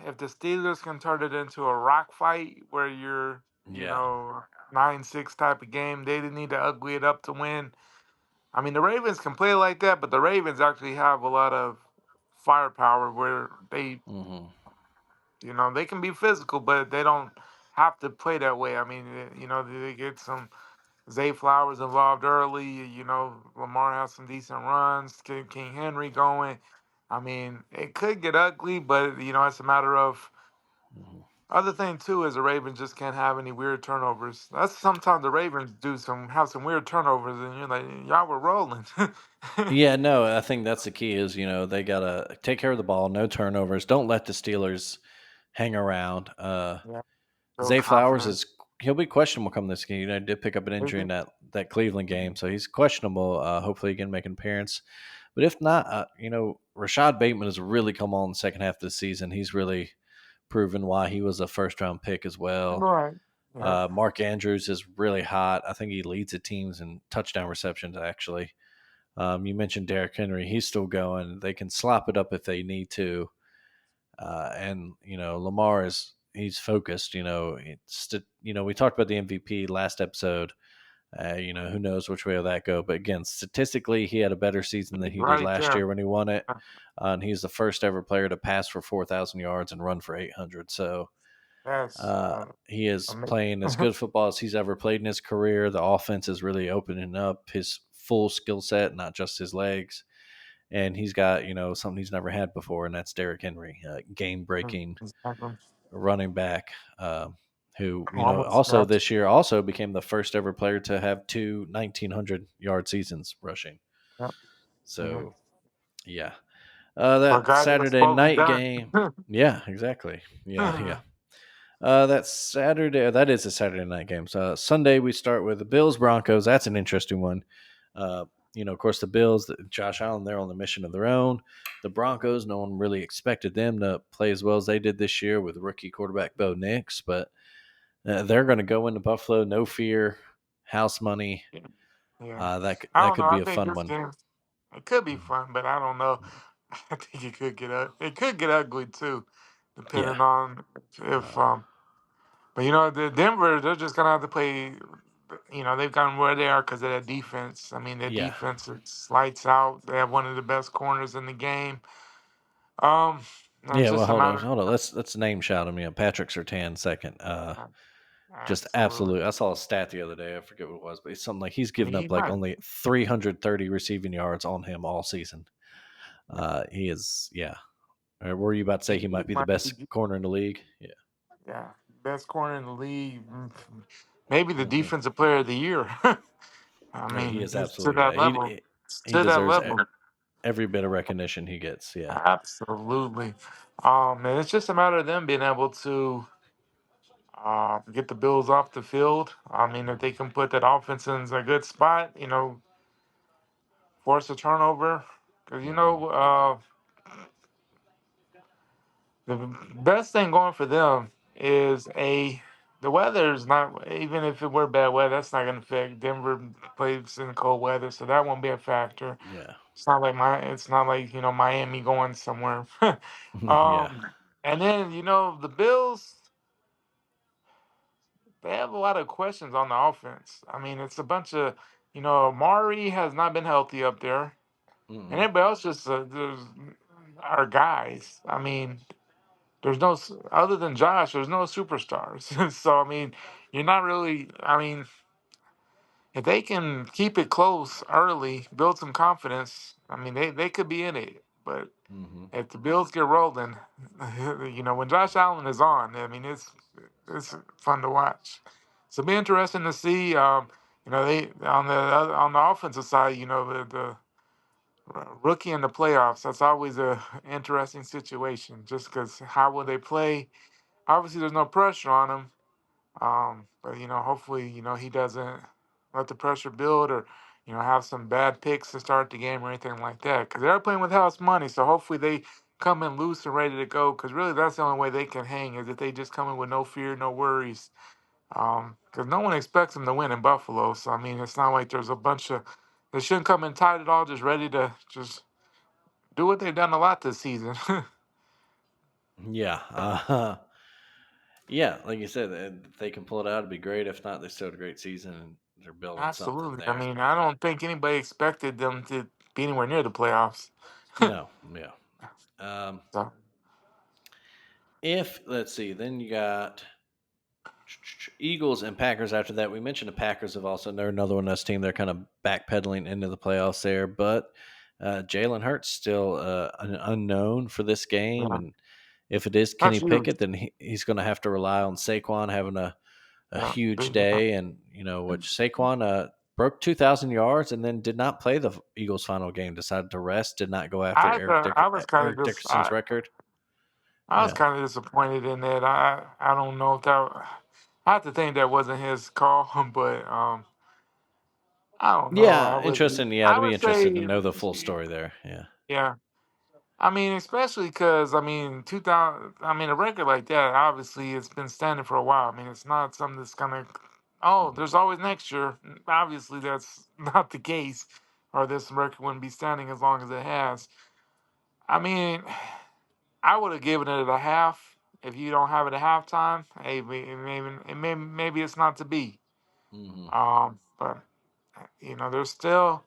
C: if the Steelers can turn it into a rock fight where you're,
B: Yeah.
C: 9-6 type of game, they didn't need to ugly it up to win. I mean, the Ravens can play like that, but the Ravens actually have a lot of firepower where they,
B: Hmm.
C: they can be physical, but they don't have to play that way. I mean, they get some Zay Flowers involved early. Lamar has some decent runs. King Henry going. I mean, it could get ugly, but it's a matter of.
B: Hmm.
C: Other thing too is the Ravens just can't have any weird turnovers. That's sometimes the Ravens have some weird turnovers, and you're like, y'all were rolling.
B: Yeah, no, I think that's the key is, they got to take care of the ball, no turnovers. Don't let the Steelers hang around.
C: Yeah, so
B: Zay Flowers
C: confident.
B: he'll be questionable come this game. Did pick up an injury in that Cleveland game, so he's questionable. Hopefully, he can make an appearance. But if not, Rashad Bateman has really come on in the second half of the season. He's really proven why he was a first round pick as well.
C: Right. Yeah.
B: Mark Andrews is really hot. I think he leads the teams in touchdown receptions, actually. You mentioned Derrick Henry. He's still going. They can slop it up if they need to. And Lamar he's focused. We talked about the MVP last episode. Who knows which way will that go? But again, statistically, he had a better season than he did
C: Right
B: last
C: there.
B: year when he won it. And he's the first ever player to pass for 4,000 yards and run for 800. So
C: That's
B: he is
C: amazing.
B: playing as good football as he's ever played in his career. The offense is really opening up his full skill set, not just his legs. And he's got, something he's never had before, and that's Derrick Henry, game breaking
C: Exactly.
B: running back, who,
C: Almost
B: also
C: got
B: this year also became the first ever player to have two 1,900-yard seasons rushing.
C: Yep. Yeah.
B: So, yeah.
C: For a
B: That
C: guy that was
B: Saturday
C: supposed to be
B: night
C: done.
B: game. Yeah, exactly. Yeah, yeah. That is a Saturday night game. So Sunday we start with the Bills Broncos. That's an interesting one. Of course, the Bills, Josh Allen, they're on the mission of their own. The Broncos, no one really expected them to play as well as they did this year with rookie quarterback Bo Nix, but they're going to go into Buffalo, no fear, house money.
C: Yeah. I
B: That
C: don't know.
B: could
C: I
B: be a
C: think
B: fun
C: this
B: one.
C: game it could be
B: Mhm.
C: fun, but I don't know. I think it could get ugly too,
B: Yeah.
C: depending on if
B: Uh,
C: But the Denver, they're just gonna have to play. They've gotten where they are because of their defense. I mean, their
B: yeah.
C: defense is lights out. They have one of the best corners in the game. Um, it's
B: Yeah. Well,
C: just a
B: hold on.
C: matter.
B: Hold on. Let's name shout him. Patrick Surtain second. Just
C: Absolutely,
B: absolute. I saw a stat the other day. I forget what it was, but it's something like he's given
C: he
B: up like
C: might.
B: only 330 receiving yards on him all season. He is, yeah. Were you about to say he
C: He
B: might be the
C: might
B: best
C: be.
B: corner in the league? Yeah.
C: Yeah, best corner in the league. Maybe the
B: Hmm.
C: defensive player of the year. I
B: Yeah, he
C: mean,
B: is
C: it's to
B: absolutely.
C: that
B: Yeah,
C: level. It's
B: he
C: to that
B: deserves
C: level.
B: every bit of recognition he gets. Yeah.
C: Absolutely. And it's just a matter of them being able to get the Bills off the field. I mean, if they can put that offense in a good spot, force a turnover. Because,
B: Hmm.
C: the best thing going for them is the weather is not, even if it were bad weather, that's not going to affect. Denver plays in cold weather, so that won't be a factor.
B: Yeah.
C: It's not like, Miami going somewhere.
B: Yeah.
C: um, and then, the Bills, they have a lot of questions on the offense. I mean, it's a bunch of, Mari has not been healthy up there, and
B: Hmm.
C: everybody else just there's are guys. I mean, there's no other than Josh. There's no superstars. So I mean, you're not really. I mean, if they can keep it close early, build some confidence. I mean, they could be in it, but
B: Hmm.
C: if the Bills get rolling, when Josh Allen is on, I mean, it's fun to watch. So it'll be interesting to see. They on the offensive side, the rookie in the playoffs. That's always a interesting situation, just because how will they play? Obviously, there's no pressure on him, but hopefully, he doesn't let the pressure build or have some bad picks to start the game or anything like that. Because they're playing with house money, so hopefully they come in loose and ready to go. Because really, that's the only way they can hang is if they just come in with no fear, no worries. Because no one expects them to win in Buffalo. So I mean, it's not like there's a bunch of they shouldn't come in tight at all, just ready to just do what they've done a lot this season.
B: Yeah. Yeah, like you said, if they can pull it out, it'd be great. If not, they still had a great season and they're building something
C: Absolutely. I
B: there.
C: mean, I don't think anybody expected them to be anywhere near the playoffs.
B: No, yeah. Um,
C: So
B: if let's see, then you got Eagles and Packers after that. We mentioned the Packers have also they're another one of this team. They're kind of backpedaling into the playoffs there, but Jalen Hurts still an unknown for this game,
C: yeah,
B: and if it is
C: that's
B: Kenny
C: huge.
B: Pickett, then he's going to have to rely on Saquon having a
C: Yeah,
B: huge
C: big, yeah.
B: day, and which Saquon broke 2,000 yards and then did not play the Eagles' final game. Decided to rest, did not go after
C: I was kind of
B: Eric Dickerson's record.
C: I was
B: Yeah,
C: kind of disappointed in that. I don't know if that. I have to think that wasn't his call, but I don't know.
B: yeah, interesting. Yeah,
C: I
B: to be
C: would
B: interested to
C: say
B: know the full story there. Yeah.
C: yeah. I mean, especially because I mean, 2000. I mean, a record like that obviously it's been standing for a while. I mean, it's not something that's gonna. Oh,
B: Mhm.
C: there's always next year. Obviously, that's not the case, or this record wouldn't be standing as long as it has. I mean, I would have given it a half. If you don't have it at halftime, hey, maybe it's not to be.
B: Mhm.
C: But there's still.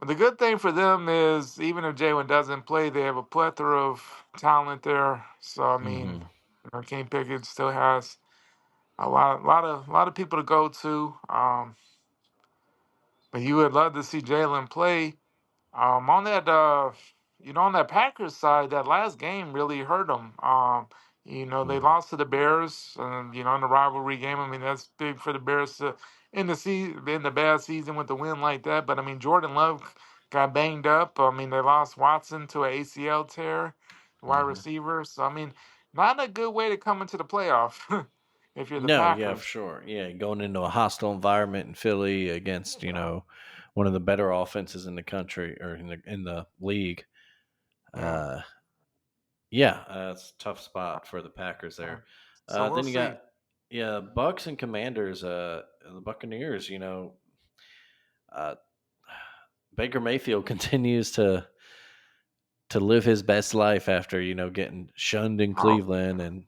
C: The good thing for them is even if Jalen doesn't play, they have a plethora of talent there. So I mean,
B: Mhm.
C: Kenny Pickett still has a lot of people to go to. But you would love to see Jalen play. On that, on that Packers side, that last game really hurt them. They
B: Mhm.
C: lost to the Bears, and in the rivalry game. I mean, that's big for the Bears to in the bad season with the win like that. But I mean, Jordan Love got banged up. I mean, they lost Watson to an ACL tear, wide
B: Mhm.
C: receiver. So I mean, not a good way to come into the playoff if you're the
B: No, yeah, for
C: Packers.
B: sure. Yeah, going into a hostile environment in Philly against
C: Yeah,
B: one of the better offenses in the country or in the league.
C: yeah,
B: Uh, yeah, it's a tough spot for the Packers
C: yeah.
B: there.
C: So we'll
B: Then you got
C: see.
B: Bucks and Commanders. The Buccaneers. Uh, Baker Mayfield continues to live his best life after getting shunned in
C: Oh,
B: Cleveland and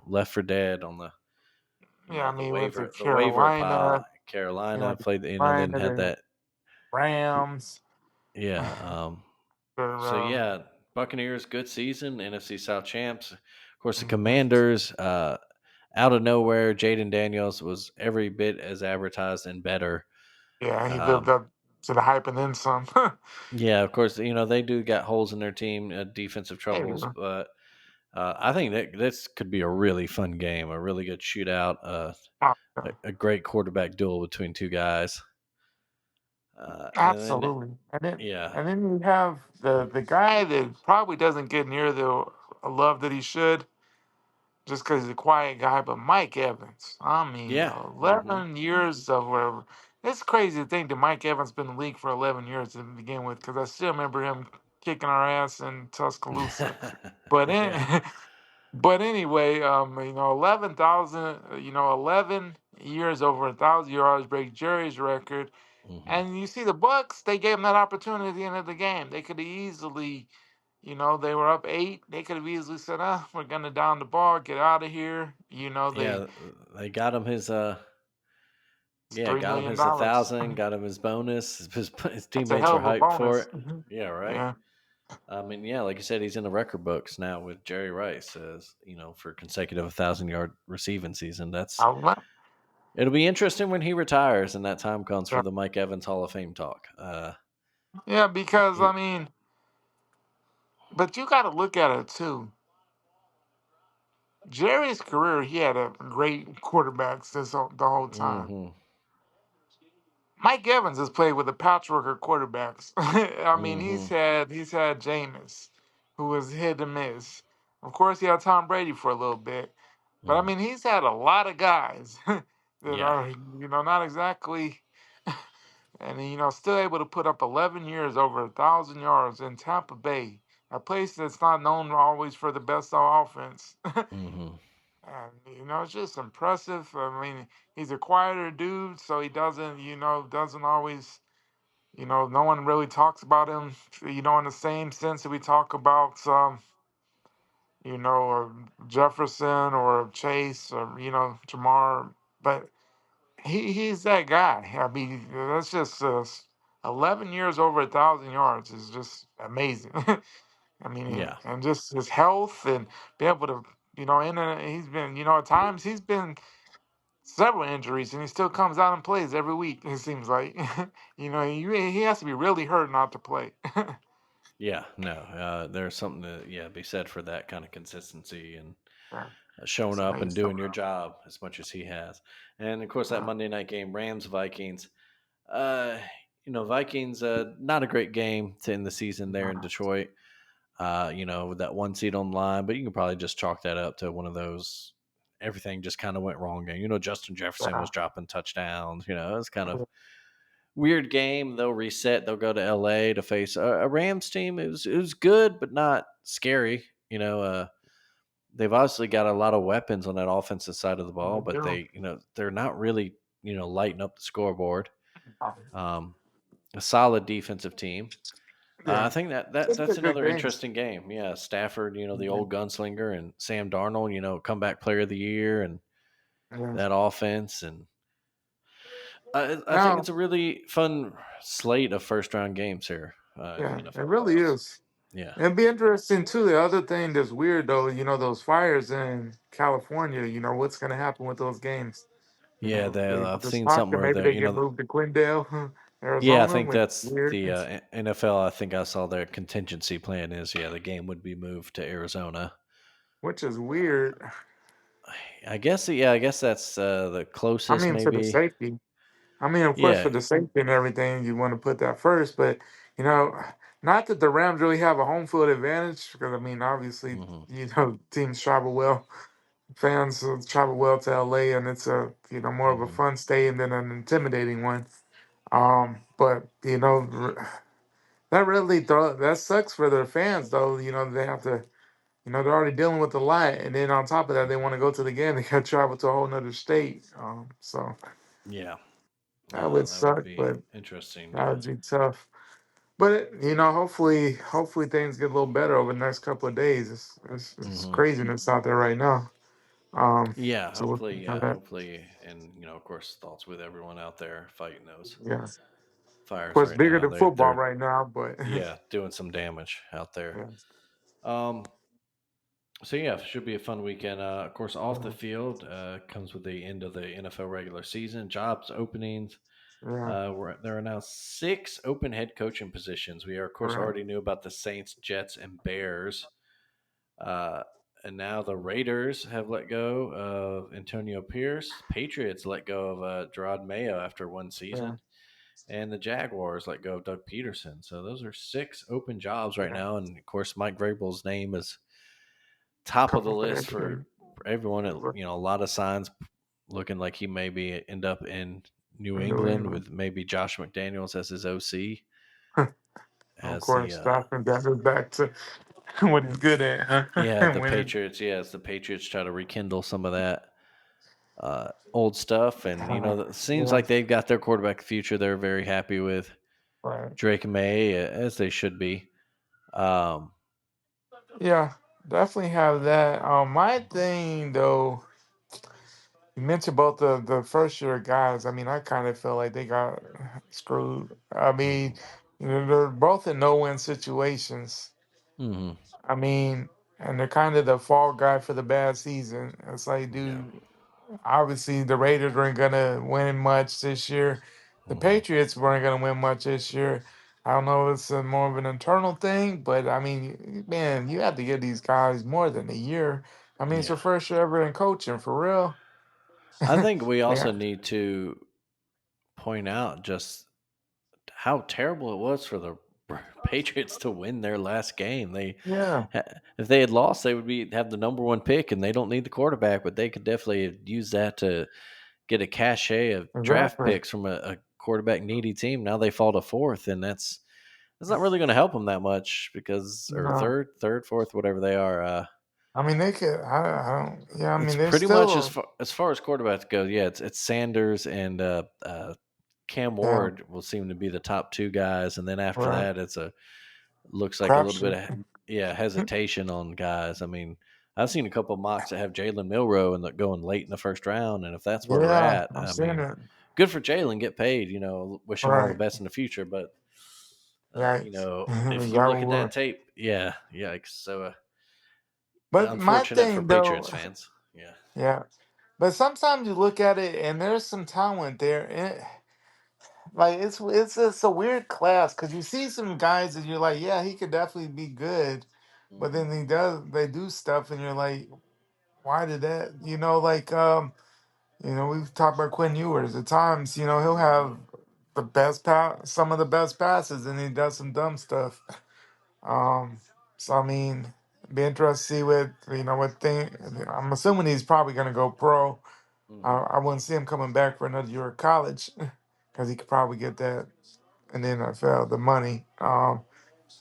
B: left for dead on
C: yeah, I
B: the
C: mean, he went to
B: waiver pile.
C: Carolina. He
B: Carolina
C: went to
B: played, then
C: Carolina,
B: had
C: the
B: that.
C: Rams.
B: Yeah. So
C: The,
B: yeah, Buccaneers good season, NFC South champs. Of course, the
C: mhm.
B: Commanders out of nowhere, Jaden Daniels was every bit as advertised and better.
C: Yeah, he lived
B: Um,
C: up to the hype and then some.
B: yeah, of course, they do got holes in their team, defensive
C: Hey,
B: troubles, but I think that this could be a really fun game, a really good shootout,
C: uh,
B: a great quarterback duel between two guys. And then,
C: absolutely.
B: yeah,
C: And then you have the guy that probably doesn't get near the love that he should, just because he's a quiet guy. But Mike Evans, I mean,
B: yeah, hmm
C: 11 years of whatever. It's crazy to think that Mike Evans been in the league for 11 years to begin with, because I still remember him kicking our ass in Tuscaloosa. But
B: yeah,
C: but anyway, 11,000, 11 years over 1,000 yards break Jerry's record.
B: hmm
C: And you see the Bucks, they gave him that opportunity at the end of the game. They could have easily, they were up 8. They could have easily said, we're going to down the ball, get out of here.
B: yeah. They got him his
C: It's
B: yeah,
C: $3
B: got him
C: million.
B: his 1,000,
C: That's
B: got him his bonus. His
C: a
B: teammates
C: hell
B: were
C: of a
B: hyped for
C: bonus.
B: it. Yeah, right.
C: Yeah.
B: I mean, yeah, like you said, he's in the record books now with Jerry Rice as for consecutive 1,000 yard receiving season.
C: I love,
B: It'll be interesting when he retires and that time comes for
C: yeah.
B: the Mike Evans Hall of Fame talk.
C: Yeah, because, I
B: He,
C: mean, but you got to look at it too. Jerry's career, he had a great quarterback the whole time.
B: mm-hmm,
C: Mike Evans has played with a patchwork of quarterbacks. I mean,
B: mm-hmm,
C: he's had Jameis, who was hit and miss. Of course, he had Tom Brady for a little bit, but I
B: mm,
C: mean, he's had a lot of guys that
B: yeah,
C: are not exactly, and still able to put up 11 years over 1,000 yards in Tampa Bay, a place that's not known always for the best on offense.
B: mm-hmm,
C: And it's just impressive. I mean, he's a quieter dude, so he doesn't always, no one really talks about him, in the same sense that we talk about or Jefferson or Chase or Jamar, but he's that guy. I mean, that's just 11 years over 1,000 yards is just amazing. I mean,
B: Yeah,
C: and just his health and be able to, he's been, at times he's been several injuries and he still comes out and plays every week. It seems like, he has to be really hurt not to play.
B: yeah, no, there's something to be said for that kind of consistency and
C: Yeah,
B: showing
C: it's
B: up and
C: amazing.
B: doing your job as much as he has. And of course, that
C: Yeah,
B: Monday night game, Rams Vikings. Uh, Vikings, not a great game to end the season there in Detroit. With that one seed on the line, but you can probably just chalk that up to one of those everything just kind of went wrong game. Justin Jefferson
C: yeah,
B: was dropping touchdowns. It's kind of weird game. They'll reset. They'll go to LA to face a Rams team. It was good, but not scary. They've obviously got a lot of weapons on that offensive side of the ball, but
C: yeah,
B: they're not really lighting up the scoreboard. Um, a solid defensive team. I
C: yeah.
B: think that,
C: It's
B: that's
C: a good
B: another
C: game.
B: interesting game. Yeah, Stafford, the
C: Yeah,
B: old gunslinger, and Sam Darnold, comeback player of the year, and
C: yeah.
B: that offense. And I think
C: Now,
B: it's a really fun slate of first round games here in
C: yeah,
B: the
C: it
B: NFL
C: really
B: playoffs.
C: is.
B: Yeah,
C: It'd be interesting too. The other thing that's weird though, those fires in California. What's going to happen with those games?
B: yeah. I've
C: There's
B: seen
C: talk
B: something
C: that
B: where
C: maybe
B: they,
C: they get moved to Glendale,
B: yeah, I
C: Arizona,
B: think
C: which is
B: that's
C: weird.
B: the NFL. I think I saw their contingency plan is the game would be moved to Arizona.
C: Which is weird.
B: I guess I guess that's the
C: I
B: closest
C: mean, for the
B: maybe.
C: safety. I mean, of course,
B: Yeah.
C: for the safety and everything, you want to put that first. But you know, not that the Rams really have a home field advantage, because I mean, obviously,
B: Hmm.
C: teams travel well, fans travel well to LA, and it's a more of a
B: Hmm.
C: fun stadium than an intimidating one. But that really that sucks for their fans, though. They have to. They're already dealing with a lot, and then on top of that, they want to go to the game. They got to travel to a whole nother state. So
B: Yeah.
C: that would
B: That would
C: suck,
B: be
C: but
B: interesting.
C: that
B: Yeah.
C: would be tough. But hopefully things get a little better over the next couple of days. It's
B: Hmm.
C: craziness out there right now. Um,
B: Yeah.
C: so we'll
B: Hopefully.
C: see how
B: Yeah.
C: that.
B: Hopefully. And of course, thoughts with everyone out there fighting those
C: Yeah, of
B: fires
C: course,
B: right
C: bigger
B: now.
C: than football
B: They're
C: right now, but
B: doing some damage out there.
C: yeah,
B: Um. So yeah, should be a fun weekend. Of course, off the
C: yeah,
B: field comes with the end of the NFL regular season. Jobs openings.
C: yeah,
B: There are now 6 open head coaching positions. We are, of course,
C: right,
B: already knew about the Saints, Jets, and Bears. Uh, and now the Raiders have let go of Antonio Pierce. Patriots let go of Gerard Mayo after one
C: yeah,
B: season. And the Jaguars let go of Doug Peterson. So those are 6 open jobs right
C: yeah.
B: now. And of course, Mike Vrabel's name is top of
C: Come
B: the
C: up with
B: list
C: everything.
B: for everyone. A lot of signs looking like he maybe end up in New
C: New
B: England
C: England,
B: with maybe Josh McDaniels as his OC
C: of
B: as the
C: course, Stockton got us back to what he's good at, huh?
B: the
C: Winning.
B: Patriots. Yeah, as the Patriots try to rekindle some of that old stuff, and it seems
C: Yeah,
B: like they've got their quarterback future. They're very happy with
C: right.
B: Drake May, as they should be. Um,
C: Yeah, definitely have that. My thing though, you mentioned both the first year guys. I mean, I kind of feel like they got screwed. I mean,
B: mhm,
C: they're both in no-win situations.
B: mhm,
C: I mean, and they're kind of the fall guy for the bad season. It's like,
B: yeah,
C: dude, obviously the Raiders weren't gonna win much this year. The
B: mhm,
C: Patriots weren't gonna win much this year. I don't know if it's more of an internal thing, but I mean, man, you have to give these guys more than a year. I mean, it's
B: yeah.
C: your first year ever in coaching, for real.
B: I think we
C: Yeah,
B: also need to point out just how terrible it was for the Patriots to win their last game.
C: yeah,
B: If they had lost, they would have the number one pick, and they don't need the quarterback, but they could definitely use that to get a cachet of draft
C: exactly.
B: picks from a quarterback needy team. Now they fall to fourth, and that's not really going to help them that much because or
C: No,
B: third, fourth, whatever they are.
C: I mean they could. I don't. Yeah, I
B: It's
C: mean they're
B: pretty much as
C: still.
B: far as quarterbacks go. Yeah, it's Sanders and Cam
C: Yeah,
B: Ward will seem to be the top 2 guys, and then after
C: right.
B: that, looks like a little bit of
C: Crapshoot.
B: hesitation on guys. I mean, I've seen a couple mocks that have Jalen Milrow and going late in the first round, and if that's where we're
C: Yeah,
B: at,
C: I'm
B: I
C: seeing
B: mean,
C: it.
B: good for Jalen, get paid. Wish him all the
C: Right.
B: best in the future. But
C: Yikes.
B: if
C: Is
B: you
C: that
B: look
C: what
B: at that
C: we're?
B: tape, yeah, so
C: But my
B: unfortunate for
C: thing though,
B: Patriots fans. Yeah.
C: yeah. But sometimes you look at it and there's some talent there. Like it's a weird class because you see some guys and you're like, yeah, he could definitely be good, but
B: Hmm.
C: then they do stuff and you're like, why did that? We've talked about Quinn Ewers. At times, he'll have some of the best passes, and he does some dumb stuff. Um, so I mean, be interested to see what thing. I'm assuming he's probably going to go pro.
B: Hmm.
C: I wouldn't see him coming back for another year of college because he could probably get that in the NFL, the money.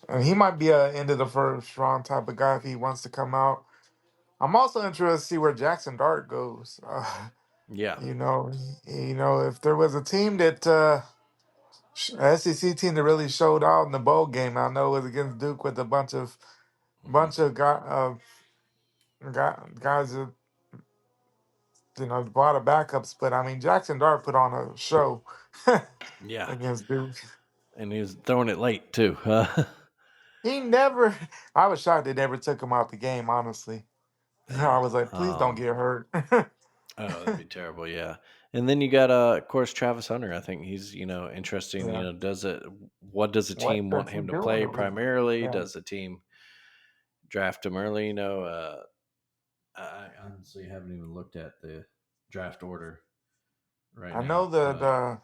C: And he might be a end of the first round type of guy if he wants to come out. I'm also interested to see where Jackson Dart goes.
B: Yeah.
C: You know, if there was a team that SEC team that really showed out in the bowl game, I know it was against Duke with a
B: Hmm.
C: guys that a lot of backups. But I mean, Jackson Dart put on a show
B: Yeah.
C: against Duke.
B: And he was throwing it late too.
C: He never. I was shocked they never took him out the game. Honestly, I
B: Yeah.
C: was like, please don't get hurt.
B: Oh, that'd be terrible. Yeah. And then you got, of course, Travis Hunter. I think he's, interesting.
C: Yeah.
B: What does the
C: What
B: team want
C: does he
B: him to
C: do in
B: play
C: the league?
B: primarily?
C: Yeah.
B: Does the team draft him early? I honestly haven't even looked at the draft order right
C: I know
B: now.
C: that.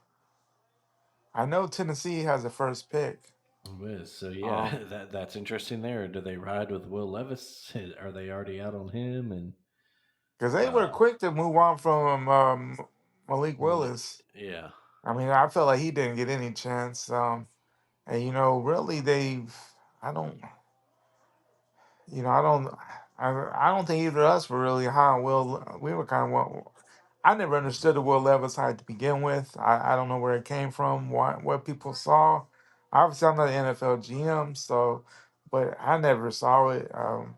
C: I know Tennessee has the first pick.
B: Whiz. So yeah,
C: Um,
B: that's interesting there. Do they ride with Will Levis? Are they already out on him? And
C: because they were
B: uh,
C: quick to move on from Malik
B: Malik,
C: Willis.
B: yeah,
C: I mean, I felt like he didn't get any chance. And really, I don't, I don't, I don't think either of us were really high on Will. We were kind of I never understood the Will Levis hype to begin with. I don't know where it came from, what people saw. Obviously, I'm not an NFL GM, so, but I never saw it.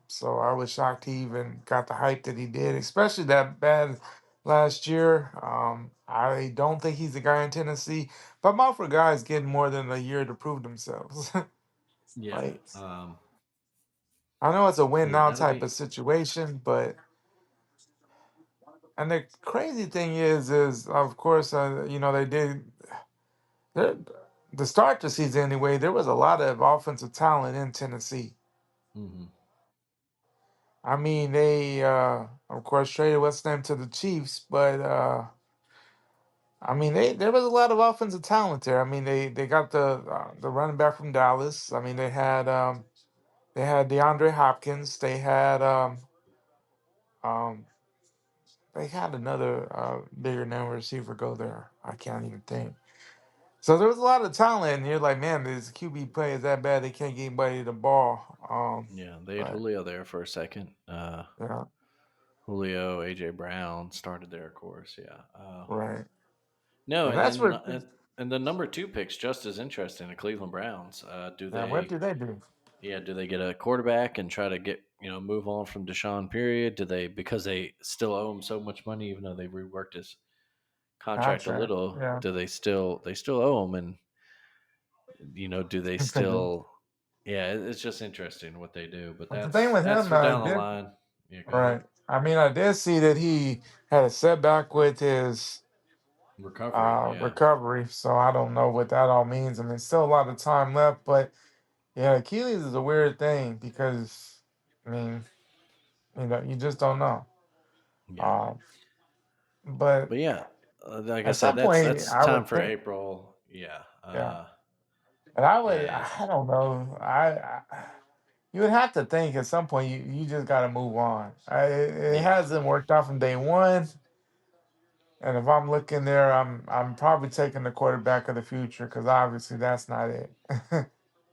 C: So I was shocked he even got the hype that he did, especially that bad last year. I don't think he's the guy in Tennessee, but I'm out for guys getting more than a year to prove themselves.
B: yeah,
C: Like, I know it's a win
B: yeah.
C: now
B: That'll
C: type
B: be.
C: of situation, but and the crazy thing is of course, they did there the start the season anyway. There was a lot of offensive talent in Tennessee.
B: Hmm.
C: I mean, they of course traded what's name to the Chiefs, but I mean, there was a lot of offensive talent there. I mean, they got the running back from Dallas. I mean, they had DeAndre Hopkins. Um, they had another bigger name receiver go there. I can't even think. So there was a lot of talent, and you're like, man, this QB play is that bad they can't get anybody the ball.
B: Yeah, they had
C: But
B: Julio there for a second.
C: yeah,
B: Julio, AJ Brown started there, of course. Yeah.
C: right.
B: No,
C: And
B: and
C: that's
B: then
C: what.
B: and the number two pick's just as interesting. The Cleveland Browns. Do
C: Yeah, what
B: they?
C: did they do?
B: Yeah. Do they get a quarterback and try to get move on from Deshaun? Period. Do they, because they still owe him so much money, even though they reworked his contract a
C: Contract.
B: little?
C: Yeah,
B: Do they still owe him? And do they
C: they do.
B: still? Yeah, it's just interesting what they do. But
C: But the thing with
B: that's
C: him,
B: for
C: I
B: down the
C: did
B: line. Yeah. Go ahead.
C: right. I mean, I did see that he had a setback with his
B: Recovery. Yeah.
C: recovery, so I don't know what that all means. I mean, still a lot of time left, but yeah, Achilles is a weird thing because I mean, you just don't know.
B: Yeah.
C: Um, but
B: But yeah, like I
C: at
B: said,
C: some
B: that's
C: point, I
B: time
C: would
B: for
C: think,
B: April. Yeah.
C: yeah. And I would,
B: And
C: I don't know, you would have to think at some point you just got to move on. It
B: yeah,
C: hasn't worked out from day one, and if I'm looking there, I'm probably taking the quarterback of the future because obviously that's not it.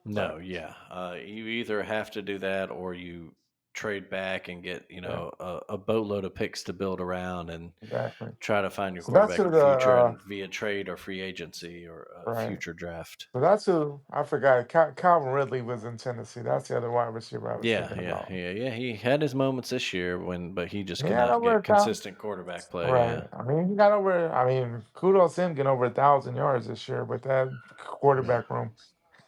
B: no,
C: But
B: yeah. You either have to do that or you. trade back and get
C: Yeah,
B: a boatload of picks to build around and
C: exactly.
B: try to find your
C: So that's
B: quarterback
C: who
B: of the
C: the
B: future and via trade or free agency or a
C: right.
B: future draft.
C: So that's who I forgot. Calvin Ridley was in Tennessee. That's the other wide receiver I was
B: Yeah,
C: thinking
B: yeah,
C: about.
B: yeah, yeah. He had his moments this year but he just
C: He
B: could
C: had
B: not
C: over
B: get
C: 1,000.
B: consistent quarterback play.
C: Right.
B: Yeah,
C: I mean, he got over. I mean, kudos to him getting over 1,000 yards this year with that quarterback room.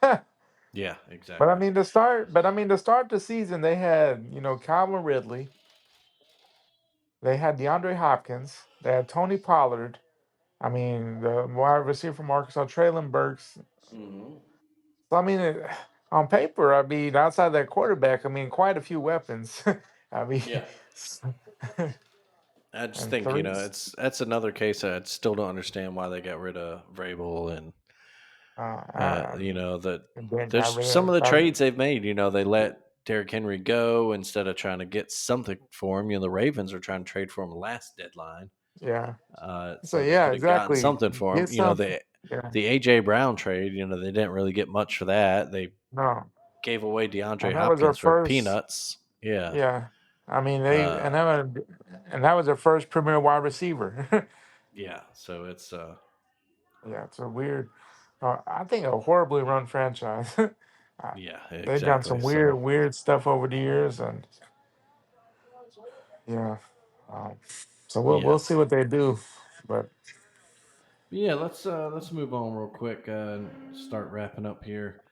C: but
B: yeah,
C: I
B: exactly.
C: mean, to start. But I mean, to start the season, they had Calvin Ridley. They had DeAndre Hopkins. They had Tony Pollard. I mean, the wide receiver from Arkansas, Traylon Burks.
B: Hmm.
C: So I mean, on paper, I mean, outside that quarterback, I mean, quite a few weapons. I mean,
B: Yeah, I just
C: and
B: think
C: three.
B: that's another case I still don't understand why they got rid of Vrabel and
C: Um,
B: that
C: and then got
B: there's
C: rid
B: some of
C: of.
B: the trades they've made. They let Derrick Henry go instead of trying to get something for him. The Ravens are trying to trade for him last deadline,
C: Yeah. So
B: so they
C: yeah,
B: could have gotten
C: exactly.
B: something for him.
C: Get something. Yeah.
B: The AJ Brown trade. They didn't really get much for that. They
C: No.
B: gave away
C: And
B: DeAndre
C: that was their
B: Hopkins for
C: first.
B: peanuts. Yeah.
C: Yeah. I mean
B: Uh,
C: and that was their first premier wide receiver.
B: yeah. So it's
C: Yeah, it's a weird. I think a horribly run franchise. Uh,
B: yeah,
C: They've done
B: exactly.
C: some weird,
B: So
C: weird stuff over the years, and yeah. Um, so we'll
B: yeah.
C: see what they do, but
B: Yeah, let's move on real quick and start wrapping up here.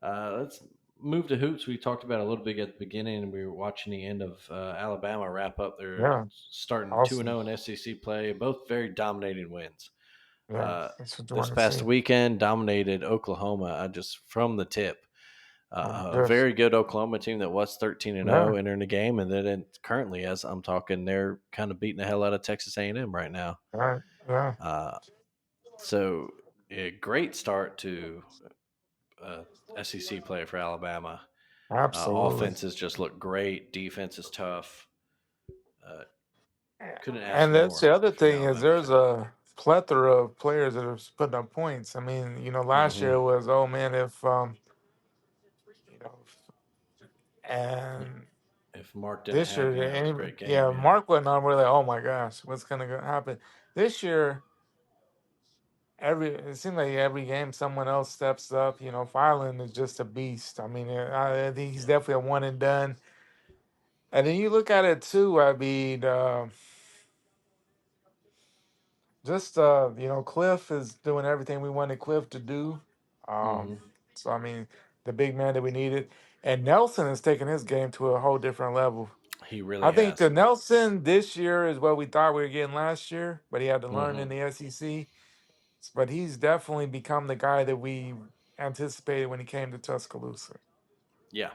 B: Let's move to hoops. We talked about it a little bit at the beginning, and we were watching the end of Alabama wrap up. They're
C: yeah,
B: starting 2-0
C: awesome.
B: in SEC play, both very dominating wins.
C: Yeah, that's what you
B: This
C: want to see.
B: past weekend, dominated Oklahoma just from the tip. A
C: Yes,
B: very good Oklahoma team that was 13-0
C: yeah,
B: entering the game, and then currently, as I'm talking, they're kind of beating the hell out of Texas A&M right now.
C: right, yeah,
B: Uh, so a great start to uh, SEC play for Alabama.
C: absolutely.
B: Offenses just look great. Defense is tough. Uh, couldn't ask
C: And
B: for
C: that's
B: more
C: the other
B: if you're an
C: thing is
B: Alabama
C: there's
B: fan.
C: a plethora of players that are putting up points. I mean, last
B: Hmm.
C: year was oh man if you know and
B: If Mark didn't
C: this year
B: have a great
C: yeah,
B: game, yeah.
C: Mark went on really oh my gosh what's gonna happen this year. It seems like every game someone else steps up. Farland is just a beast. I mean, I think he's definitely a one and done. And then you look at it too. I mean, just Cliff is doing everything we wanted Cliff to do. Um,
B: Hmm.
C: so I mean, the big man that we needed, and Nelson is taking his game to a whole different level.
B: He really
C: I think the
B: has.
C: Nelson this year is what we thought we were getting last year, but he had to learn
B: Hmm.
C: in the SEC. But he's definitely become the guy that we anticipated when he came to Tuscaloosa.
B: Yeah.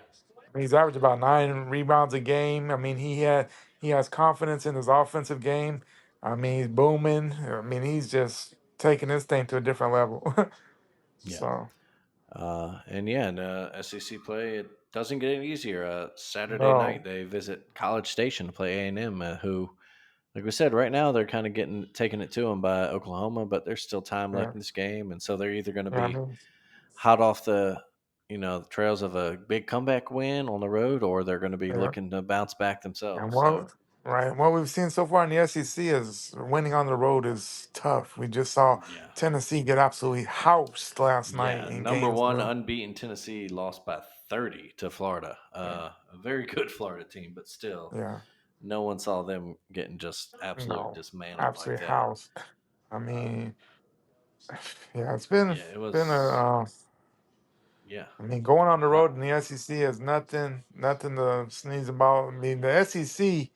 C: He's averaged about 9 rebounds a game. I mean, he has confidence in his offensive game. I mean, he's booming. I mean, he's just taking this thing to a different level.
B: Yeah.
C: So
B: And yeah, in SEC play, it doesn't get any easier. Saturday night,
C: no,
B: they visit College Station to play A&M, who, like we said, right now they're kind of taking it to them by Oklahoma, but there's still time
C: yeah,
B: left in this game, and so they're either going to
C: yeah. I
B: be
C: mean,
B: hot off the trails of a big comeback win on the road, or they're going to be
C: yeah.
B: looking to bounce back
C: And
B: themselves.
C: what
B: So
C: right, what we've seen so far in the SEC is winning on the road is tough. We just saw
B: yeah,
C: Tennessee get absolutely housed last night
B: yeah,
C: in
B: number one
C: Gainesville.
B: unbeaten Tennessee lost by 30 to Florida.
C: Yeah,
B: A very good Florida team, but still,
C: yeah.
B: no one saw them getting just absolutely
C: No,
B: dismantled like
C: absolutely
B: that.
C: housed. I
B: Uh,
C: mean, yeah, it's been
B: yeah, it
C: been
B: was.
C: a.
B: Yeah,
C: I mean, going on the
B: uh,
C: road in the SEC is nothing to sneeze about. I mean, the SEC.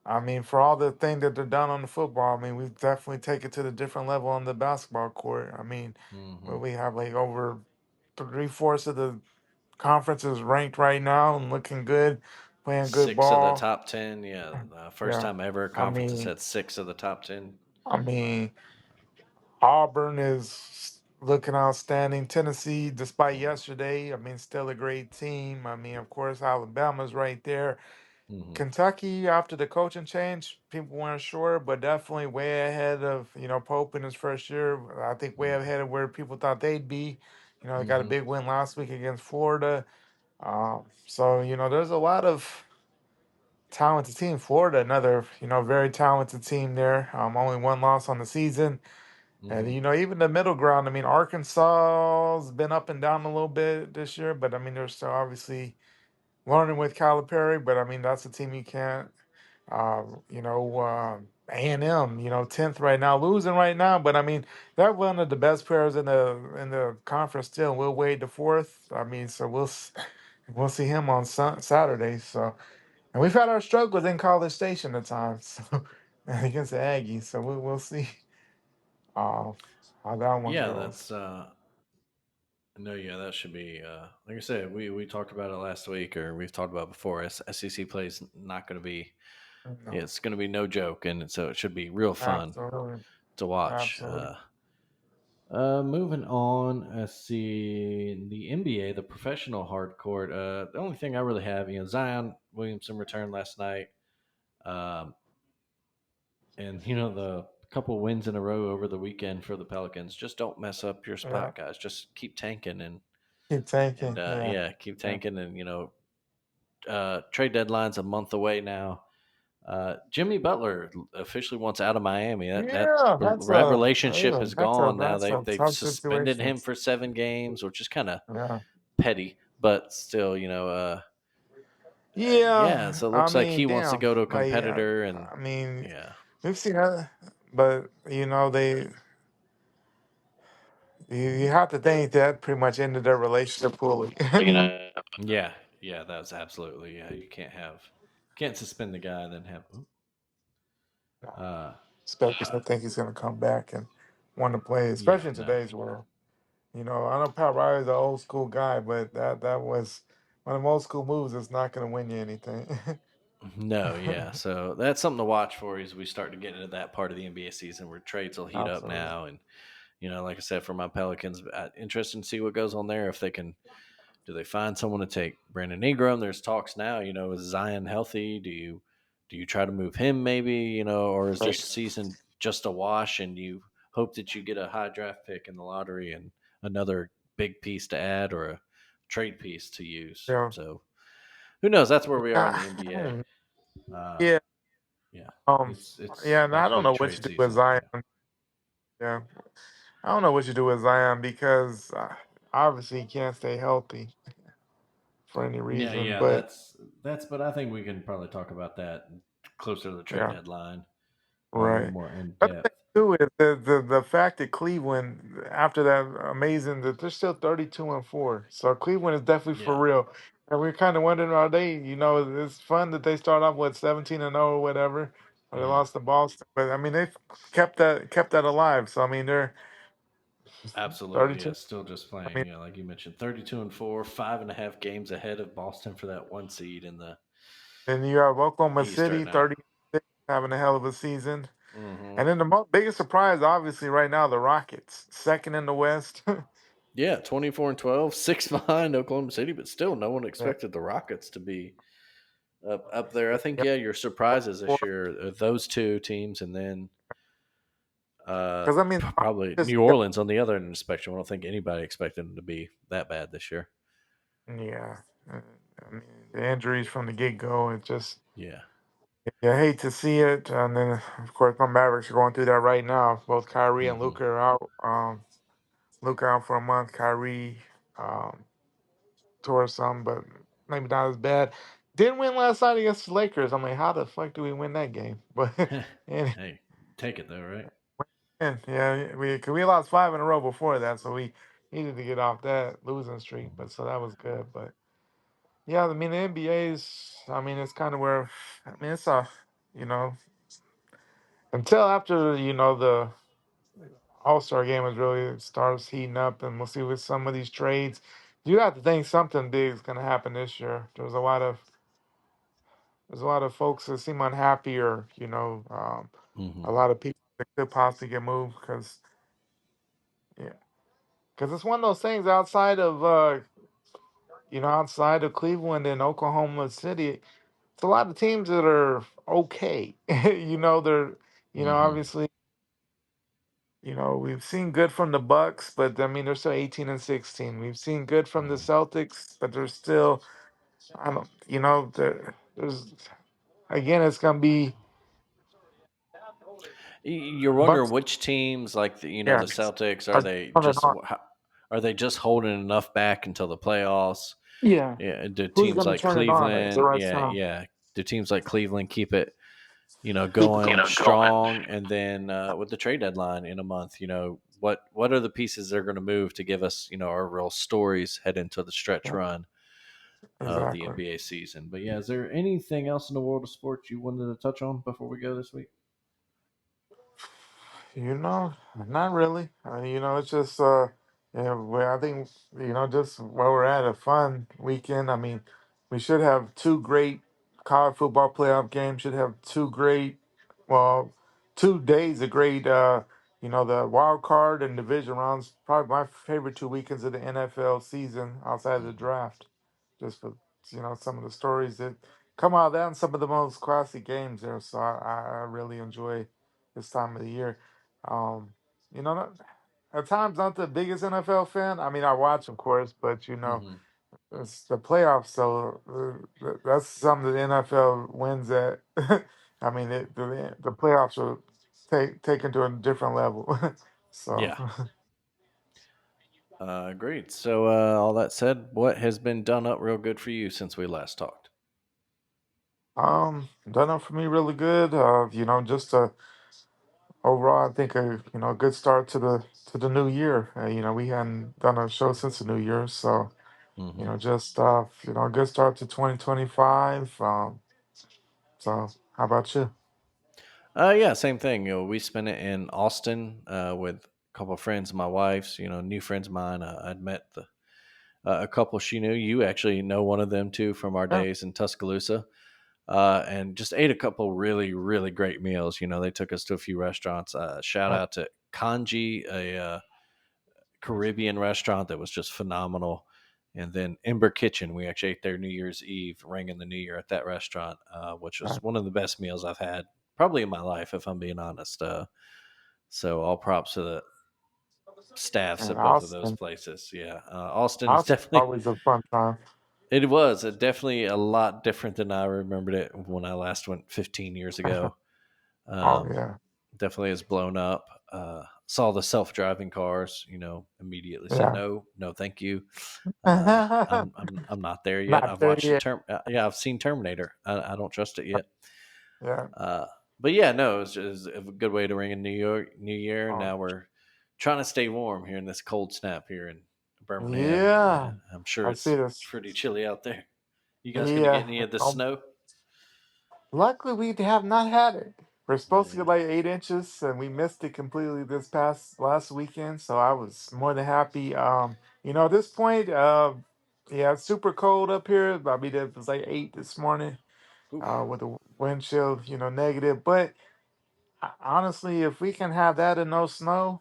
C: I mean, for all the thing that they're done on the football, I mean, we've definitely taken it to the different level on the basketball court. I mean, where
B: hmm
C: we have like over 3/4 of the conference is ranked right now and looking good, playing good
B: 6 of the
C: ball.
B: top 10. Yeah, first
C: Yeah,
B: time ever a
C: I
B: conference has
C: mean,
B: had 6 of the top 10.
C: I mean, Auburn is looking outstanding. Tennessee, despite yesterday, I mean, still a great team. I mean, of course, Alabama's right there.
B: Hmm.
C: Kentucky, after the coaching change, people weren't sure, but definitely way ahead of Pope in his first year. I think way ahead of where people thought they'd be. They got a
B: Hmm.
C: big win last week against Florida. So there's a lot of talented team. Florida, another very talented team there. Only one loss on the season, and
B: Hmm.
C: even the middle ground. I mean, Arkansas's been up and down a little bit this year, but I mean they're still obviously learning with Calipari. But I mean that's a team you can't. A&M, 10th right now, losing right now, but I mean they're one of the best players in the conference still. Will Wade the fourth. I mean, so we'll see him on Saturday. So, and we've had our struggles in College Station at times, so against the Aggies. So we'll see uh, how that one
B: Yeah,
C: goes.
B: that's no, yeah, that should be like I said. We talked about it last week, or we've talked about it before. SEC plays not going to be.
C: No,
B: It's going to be no joke, and so it should be real fun
C: absolutely,
B: to watch.
C: absolutely.
B: Moving on, let's see the NBA, the professional hard court. The only thing I really have, Zion Williamson returned last night, um, and the couple wins in a row over the weekend for the Pelicans. Just don't mess up your
C: Yeah,
B: spot, guys. Just keep tanking
C: keep
B: and
C: tanking. Yeah,
B: yeah, keep
C: yeah,
B: tanking, and trade deadline's a month away now. Jimmy Butler officially wants out of Miami.
C: yeah. That's
B: That
C: a
B: relationship
C: yeah,
B: is
C: that's a
B: gone now.
C: that's a
B: They've
C: tough
B: suspended
C: situation.
B: him for 7 games, which is kind of
C: Yeah.
B: petty, but still, yeah.
C: Yeah,
B: So it
C: I
B: looks like he
C: mean,
B: wants to
C: damn.
B: go to a
C: Like,
B: competitor, and
C: I mean,
B: yeah,
C: we've seen that, but you have to think that pretty much ended their relationship fully.
B: yeah, yeah. That's absolutely yeah. You can't suspend the guy and then have. Uh,
C: Especially, I think he's gonna come back and want to play,
B: yeah,
C: especially in
B: no,
C: today's world. I know Pat Riley's an old school guy, but that was one of the old school moves. It's not gonna win you anything.
B: no, yeah. So that's something to watch for as we start to get into that part of the NBA season where trades will heat up
C: Absolutely.
B: now, and like I said, for my Pelicans, interesting to see what goes on there. If they can, do they find someone to take Brandon Ingram? There's talks now. Is Zion healthy? Do you try to move him maybe? Or is this
C: Right.
B: season just a wash and you hope that you get a high draft pick in the lottery and another big piece to add or a trade piece to use?
C: Yeah.
B: So who knows? That's where we are in the NBA.
C: Ah,
B: Uh,
C: yeah.
B: yeah,
C: Um.
B: it's
C: Yeah. And I
B: that
C: don't
B: big
C: know what
B: trade
C: you do with
B: season.
C: Zion.
B: Yeah.
C: Yeah. I don't know what you do with Zion because obviously he can't stay healthy for any
B: Yeah,
C: reason.
B: yeah,
C: But
B: that's. But I think we can probably talk about that closer to the trade
C: yeah,
B: deadline, a little
C: right.
B: more in
C: Other thing
B: depth.
C: too is the fact that Cleveland, after that amazing, that they're still 32-4. So Cleveland is definitely for
B: Yeah.
C: real. And we're kind of wondering, are they? It's fun that they start off with 17-0 or whatever. Or they
B: Hmm.
C: lost to Boston, but I mean they've kept that alive. So I mean they're
B: Absolutely. Yeah.
C: 32.
B: Still just
C: I
B: playing.
C: mean,
B: Like you mentioned, 32-4, 5.5 games ahead of Boston for that one seed in the
C: and you have Oklahoma
B: East right
C: City
B: now.
C: 36 having a hell of a season.
B: Hmm.
C: And then the biggest surprise, obviously, right now, the Rockets, second in the West.
B: Yeah, 24-12, six behind Oklahoma City, but still, no one
C: Yeah,
B: expected the Rockets to be up there. I think
C: yeah,
B: yeah, your surprises this year are those two teams, and then
C: because I mean,
B: probably
C: just
B: New Orleans on the other end of the spectrum. I don't think anybody expected them to be that bad this year.
C: yeah. uh, I mean, the injuries from the get go. It just
B: Yeah.
C: you hate to see it. And then, of course, my Mavericks are going through that right now. Both Kyrie and
B: Hmm.
C: Luca are out. Luca out for a month. Kyrie um, tore some, but maybe not as bad. Didn't win last night against the Lakers. I mean, how the fuck do we win that game? But and
B: Hey, take it though, right?
C: yeah, cause we lost five in a row before that, so we needed to get off that losing streak. But so that was good. But yeah, I mean the NBA's. I mean it's kind of where. I mean it's you know, until after the All Star game is really starts heating up, and we'll see with some of these trades. You have to think something big is going to happen this year. There's a lot of folks that seem unhappy, or
B: Hmm.
C: a lot of people that could possibly get moved because yeah, because it's one of those things outside of Cleveland and Oklahoma City. It's a lot of teams that are okay. They're
B: Hmm.
C: obviously we've seen good from the Bucks, but I mean they're still 18 and 16. We've seen good from the
B: Hmm.
C: Celtics, but they're still I don't there's again, it's gonna be
B: You're wondering
C: Bucks.
B: which teams, like the
C: Yeah,
B: Celtics, are
C: are
B: they
C: coming
B: just
C: on.
B: are they just holding enough back until the playoffs?
C: Yeah,
B: Yeah, do
C: who's
B: teams
C: gonna
B: like
C: turn it on at the
B: Cleveland,
C: right
B: yeah,
C: time?
B: yeah, do teams like Cleveland keep it,
C: Keep it
B: going
C: going.
B: strong, and then with the trade deadline in a month, what are the pieces they're going to move to give us, our real stories head into the stretch
C: Yeah,
B: run of the
C: exactly.
B: NBA season. But yeah, is there anything else in the world of sports you wanted to touch on before we go this week?
C: Not really. It's just yeah. Well, I think just where we're at, a fun weekend. I mean, we should have two great college football playoff games. Should have two great, well, 2 days of great. The wild card and division rounds. Probably my favorite 2 weekends of the NFL season outside of the
B: Mhm.
C: draft. Just for some of the stories that come out of that and some of the most classic games there. So I really enjoy this time of the year. Um, not, at times not the biggest NFL fan. I mean, I watch, of course, but
B: Mhm.
C: it's the playoffs, so that's something that the NFL wins at. I mean, the playoffs will taken to a different level. So,
B: Yeah, great. So, all that said, what has been done up real good for you since we last talked?
C: done up for me really good. Just overall, I think a good start to the new year. We hadn't done a show since the new year, so.
B: Hmm.
C: Just a good start to 2025. So how about you?
B: Yeah, same thing. We spent it in Austin with a couple of friends of my wife's. New friends of mine. I'd met a couple she knew. You actually know one of them too from our
C: Yeah.
B: days in Tuscaloosa. And just ate a couple really, really great meals. They took us to a few restaurants. Shout
C: Uh,
B: out to Kanji, a Caribbean restaurant that was just phenomenal. And then Ember Kitchen, we actually ate their New Year's Eve, ringing the New Year at that restaurant, which
C: uh,
B: was one of the best meals I've had probably in my life, if I'm being honest. So all props to the staffs
C: and
B: at both of those
C: Austin.
B: places. Yeah, Austin is
C: Austin's
B: definitely
C: always a fun time.
B: it was definitely a lot different than I remembered it when I last went 15 years ago.
C: Oh
B: Um,
C: yeah,
B: Definitely is blown up. Saw the self-driving cars. Immediately said
C: yeah.
B: no, no, thank you.
C: Not
B: I'm not there yet. I've
C: there
B: watched
C: yet.
B: yeah, I've seen Terminator. I don't trust it yet.
C: Yeah.
B: Uh, but yeah, no, it's a good way to ring in New Year. And
C: Oh,
B: now we're trying to stay warm here in this cold snap here in Birmingham.
C: yeah.
B: I'm sure
C: I see
B: it's
C: this.
B: pretty chilly out there. You guys gonna get
C: Yeah.
B: any of the
C: Oh,
B: snow?
C: luckily, we have not had it. We're supposed to get
B: Yeah.
C: like 8 inches, and we missed it completely this past last weekend. So I was more than happy. At this point, yeah, it's super cold up here. I mean, it was like 8 this morning,
B: Oof.
C: with the wind chill, negative. But honestly, if we can have that and no snow,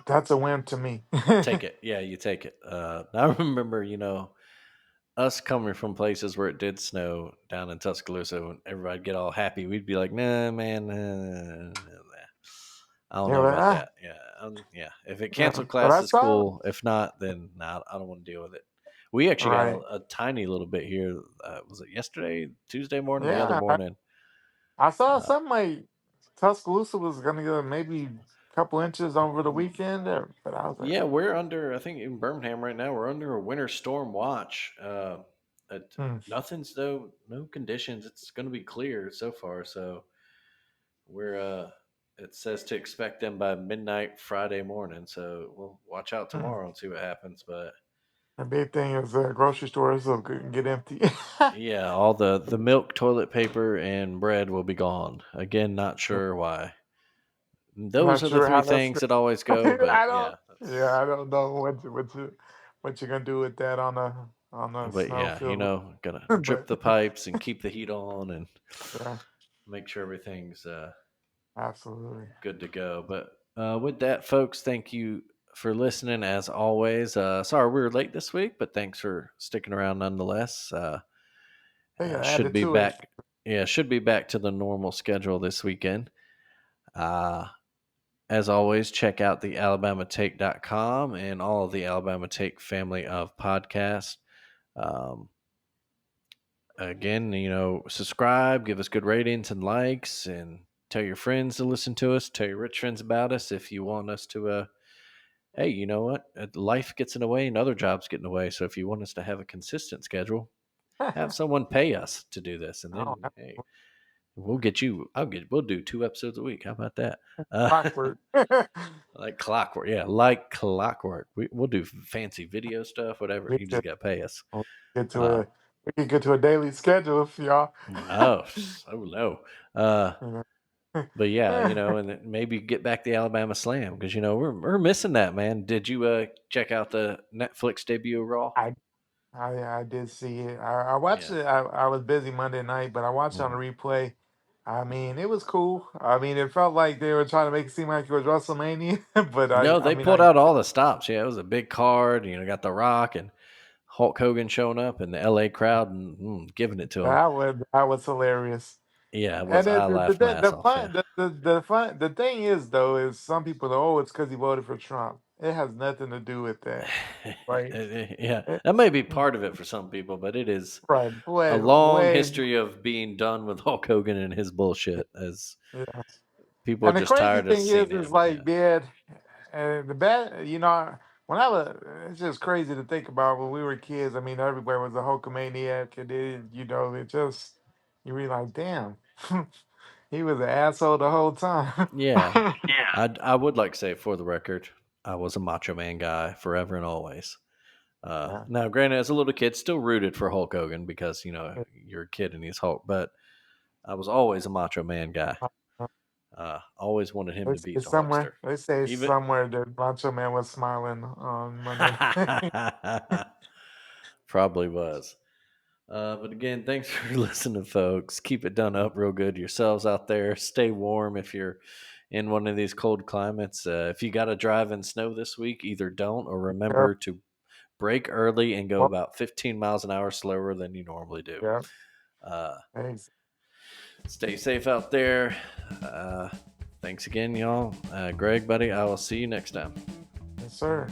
C: that's a win to me.
B: Take it. Yeah, you take it. I remember, us coming from places where it did snow down in Tuscaloosa, when everybody'd get all happy, we'd be like, "Nah, man, I don't
C: Yeah,
B: know
C: but,
B: about that." Yeah, yeah. If it
C: yeah,
B: canceled
C: but
B: class,
C: I
B: is
C: saw
B: cool. If not, then nah, I don't want to deal with it. We actually got
C: right.
B: a tiny little bit here. Was it yesterday, Tuesday morning, the other
C: Yeah,
B: morning?
C: I saw
B: Uh,
C: something like Tuscaloosa was gonna get maybe a couple inches over the weekend there, but I was like,
B: yeah, we're under. I think in Birmingham right now, we're under a winter storm watch.
C: hmm,
B: Nothing's no conditions. It's going to be clear so far. So we're it says to expect them by midnight Friday morning. So we'll watch out
C: hmm.
B: tomorrow and see what happens. But
C: The big thing is grocery stores will get empty.
B: yeah, all the milk, toilet paper, and bread will be gone again. Not sure why.
C: Not
B: Those are the
C: sure
B: three
C: how that's.
B: things that always go. But
C: I don't.
B: yeah,
C: Yeah,
B: that's.
C: I don't know what you're gonna do with that on a
B: But
C: snow
B: yeah,
C: field.
B: gotta drip
C: But
B: the pipes and keep the heat on and
C: yeah,
B: make sure everything's
C: absolutely.
B: good to go. But with that, folks, thank you for listening as always. Sorry we were late this week, but thanks for sticking around nonetheless.
C: They
B: Should
C: added
B: be
C: to it.
B: back. Yeah, should be back to the normal schedule this weekend. Uh, as always, check out the alabamatake.com and all of the Alabama Take family of podcasts. Um, again, subscribe, give us good ratings and likes, and tell your friends to listen to us. Tell your rich friends about us if you want us to. Hey, you know what? Life gets in the way and other jobs get in the way. So if you want us to have a consistent schedule, have someone pay us to do this, and
C: Oh,
B: then hey, we'll get you. We'll do 2 episodes a week. How about that?
C: awkward.
B: Like clockwork. Yeah, like clockwork. We'll do fancy video stuff, whatever.
C: we
B: You just
C: could
B: got to pay us.
C: get to
B: Uh,
C: a we could get to a daily schedule if y'all.
B: oh, so low. Uh,
C: You
B: but yeah,
C: know.
B: and then maybe get back the Alabama Slam because we're missing that, man. Did you check out the Netflix debut of Raw?
C: I I did see it. I watched
B: Yeah.
C: it. I was busy Monday night, but I watched it on the
B: Mhm.
C: replay. I mean, it was cool. I mean, it felt like they were trying to make it seem like it was WrestleMania, but
B: No,
C: I
B: they
C: mean,
B: pulled out all the stops. Yeah, it was a big card. Got The Rock and Hulk Hogan showing up and the LA crowd and giving it to him.
C: that was hilarious.
B: Yeah, it was.
C: And
B: I laughed my ass
C: the
B: off. Yeah.
C: fun the fun the thing is though is some people go, oh, it's because he voted for Trump. It has nothing to do with that, right?
B: Yeah,
C: Eh,
B: that may be part of it for some people, but it is
C: Right,
B: a
C: way
B: long
C: way.
B: history of being done with Hulk Hogan and his bullshit as
C: Yeah.
B: people are
C: And the
B: just
C: crazy
B: tired of
C: thing
B: seeing
C: is
B: him. Yeah.
C: like, man, and the bad, when I was, it's just crazy to think about when we were kids. I mean, everybody was a Hulkamaniac, and then, it just, you really like, damn, he was an asshole the whole time.
B: Yeah. I would like to say for the record, I was a Macho Man guy forever and always.
C: Yeah.
B: Now, granted, as a little kid, still rooted for Hulk Hogan because you're a kid and he's Hulk, but I was always a Macho Man guy. Always wanted him to beat the Hulkster.
C: They say
B: Even
C: somewhere that Macho Man was smiling on Monday night.
B: probably was. But again, thanks for listening, folks. Keep it done up real good yourselves out there. Stay warm if you're in one of these cold climates. If you got to drive in snow this week, either don't or
C: Yeah,
B: remember to brake early and go
C: well,
B: about 15 miles an hour slower than you normally do.
C: yeah,
B: Uh,
C: thanks.
B: stay safe out there. Thanks again, y'all. Greg, buddy, I will see you next time.
C: Yes, sir.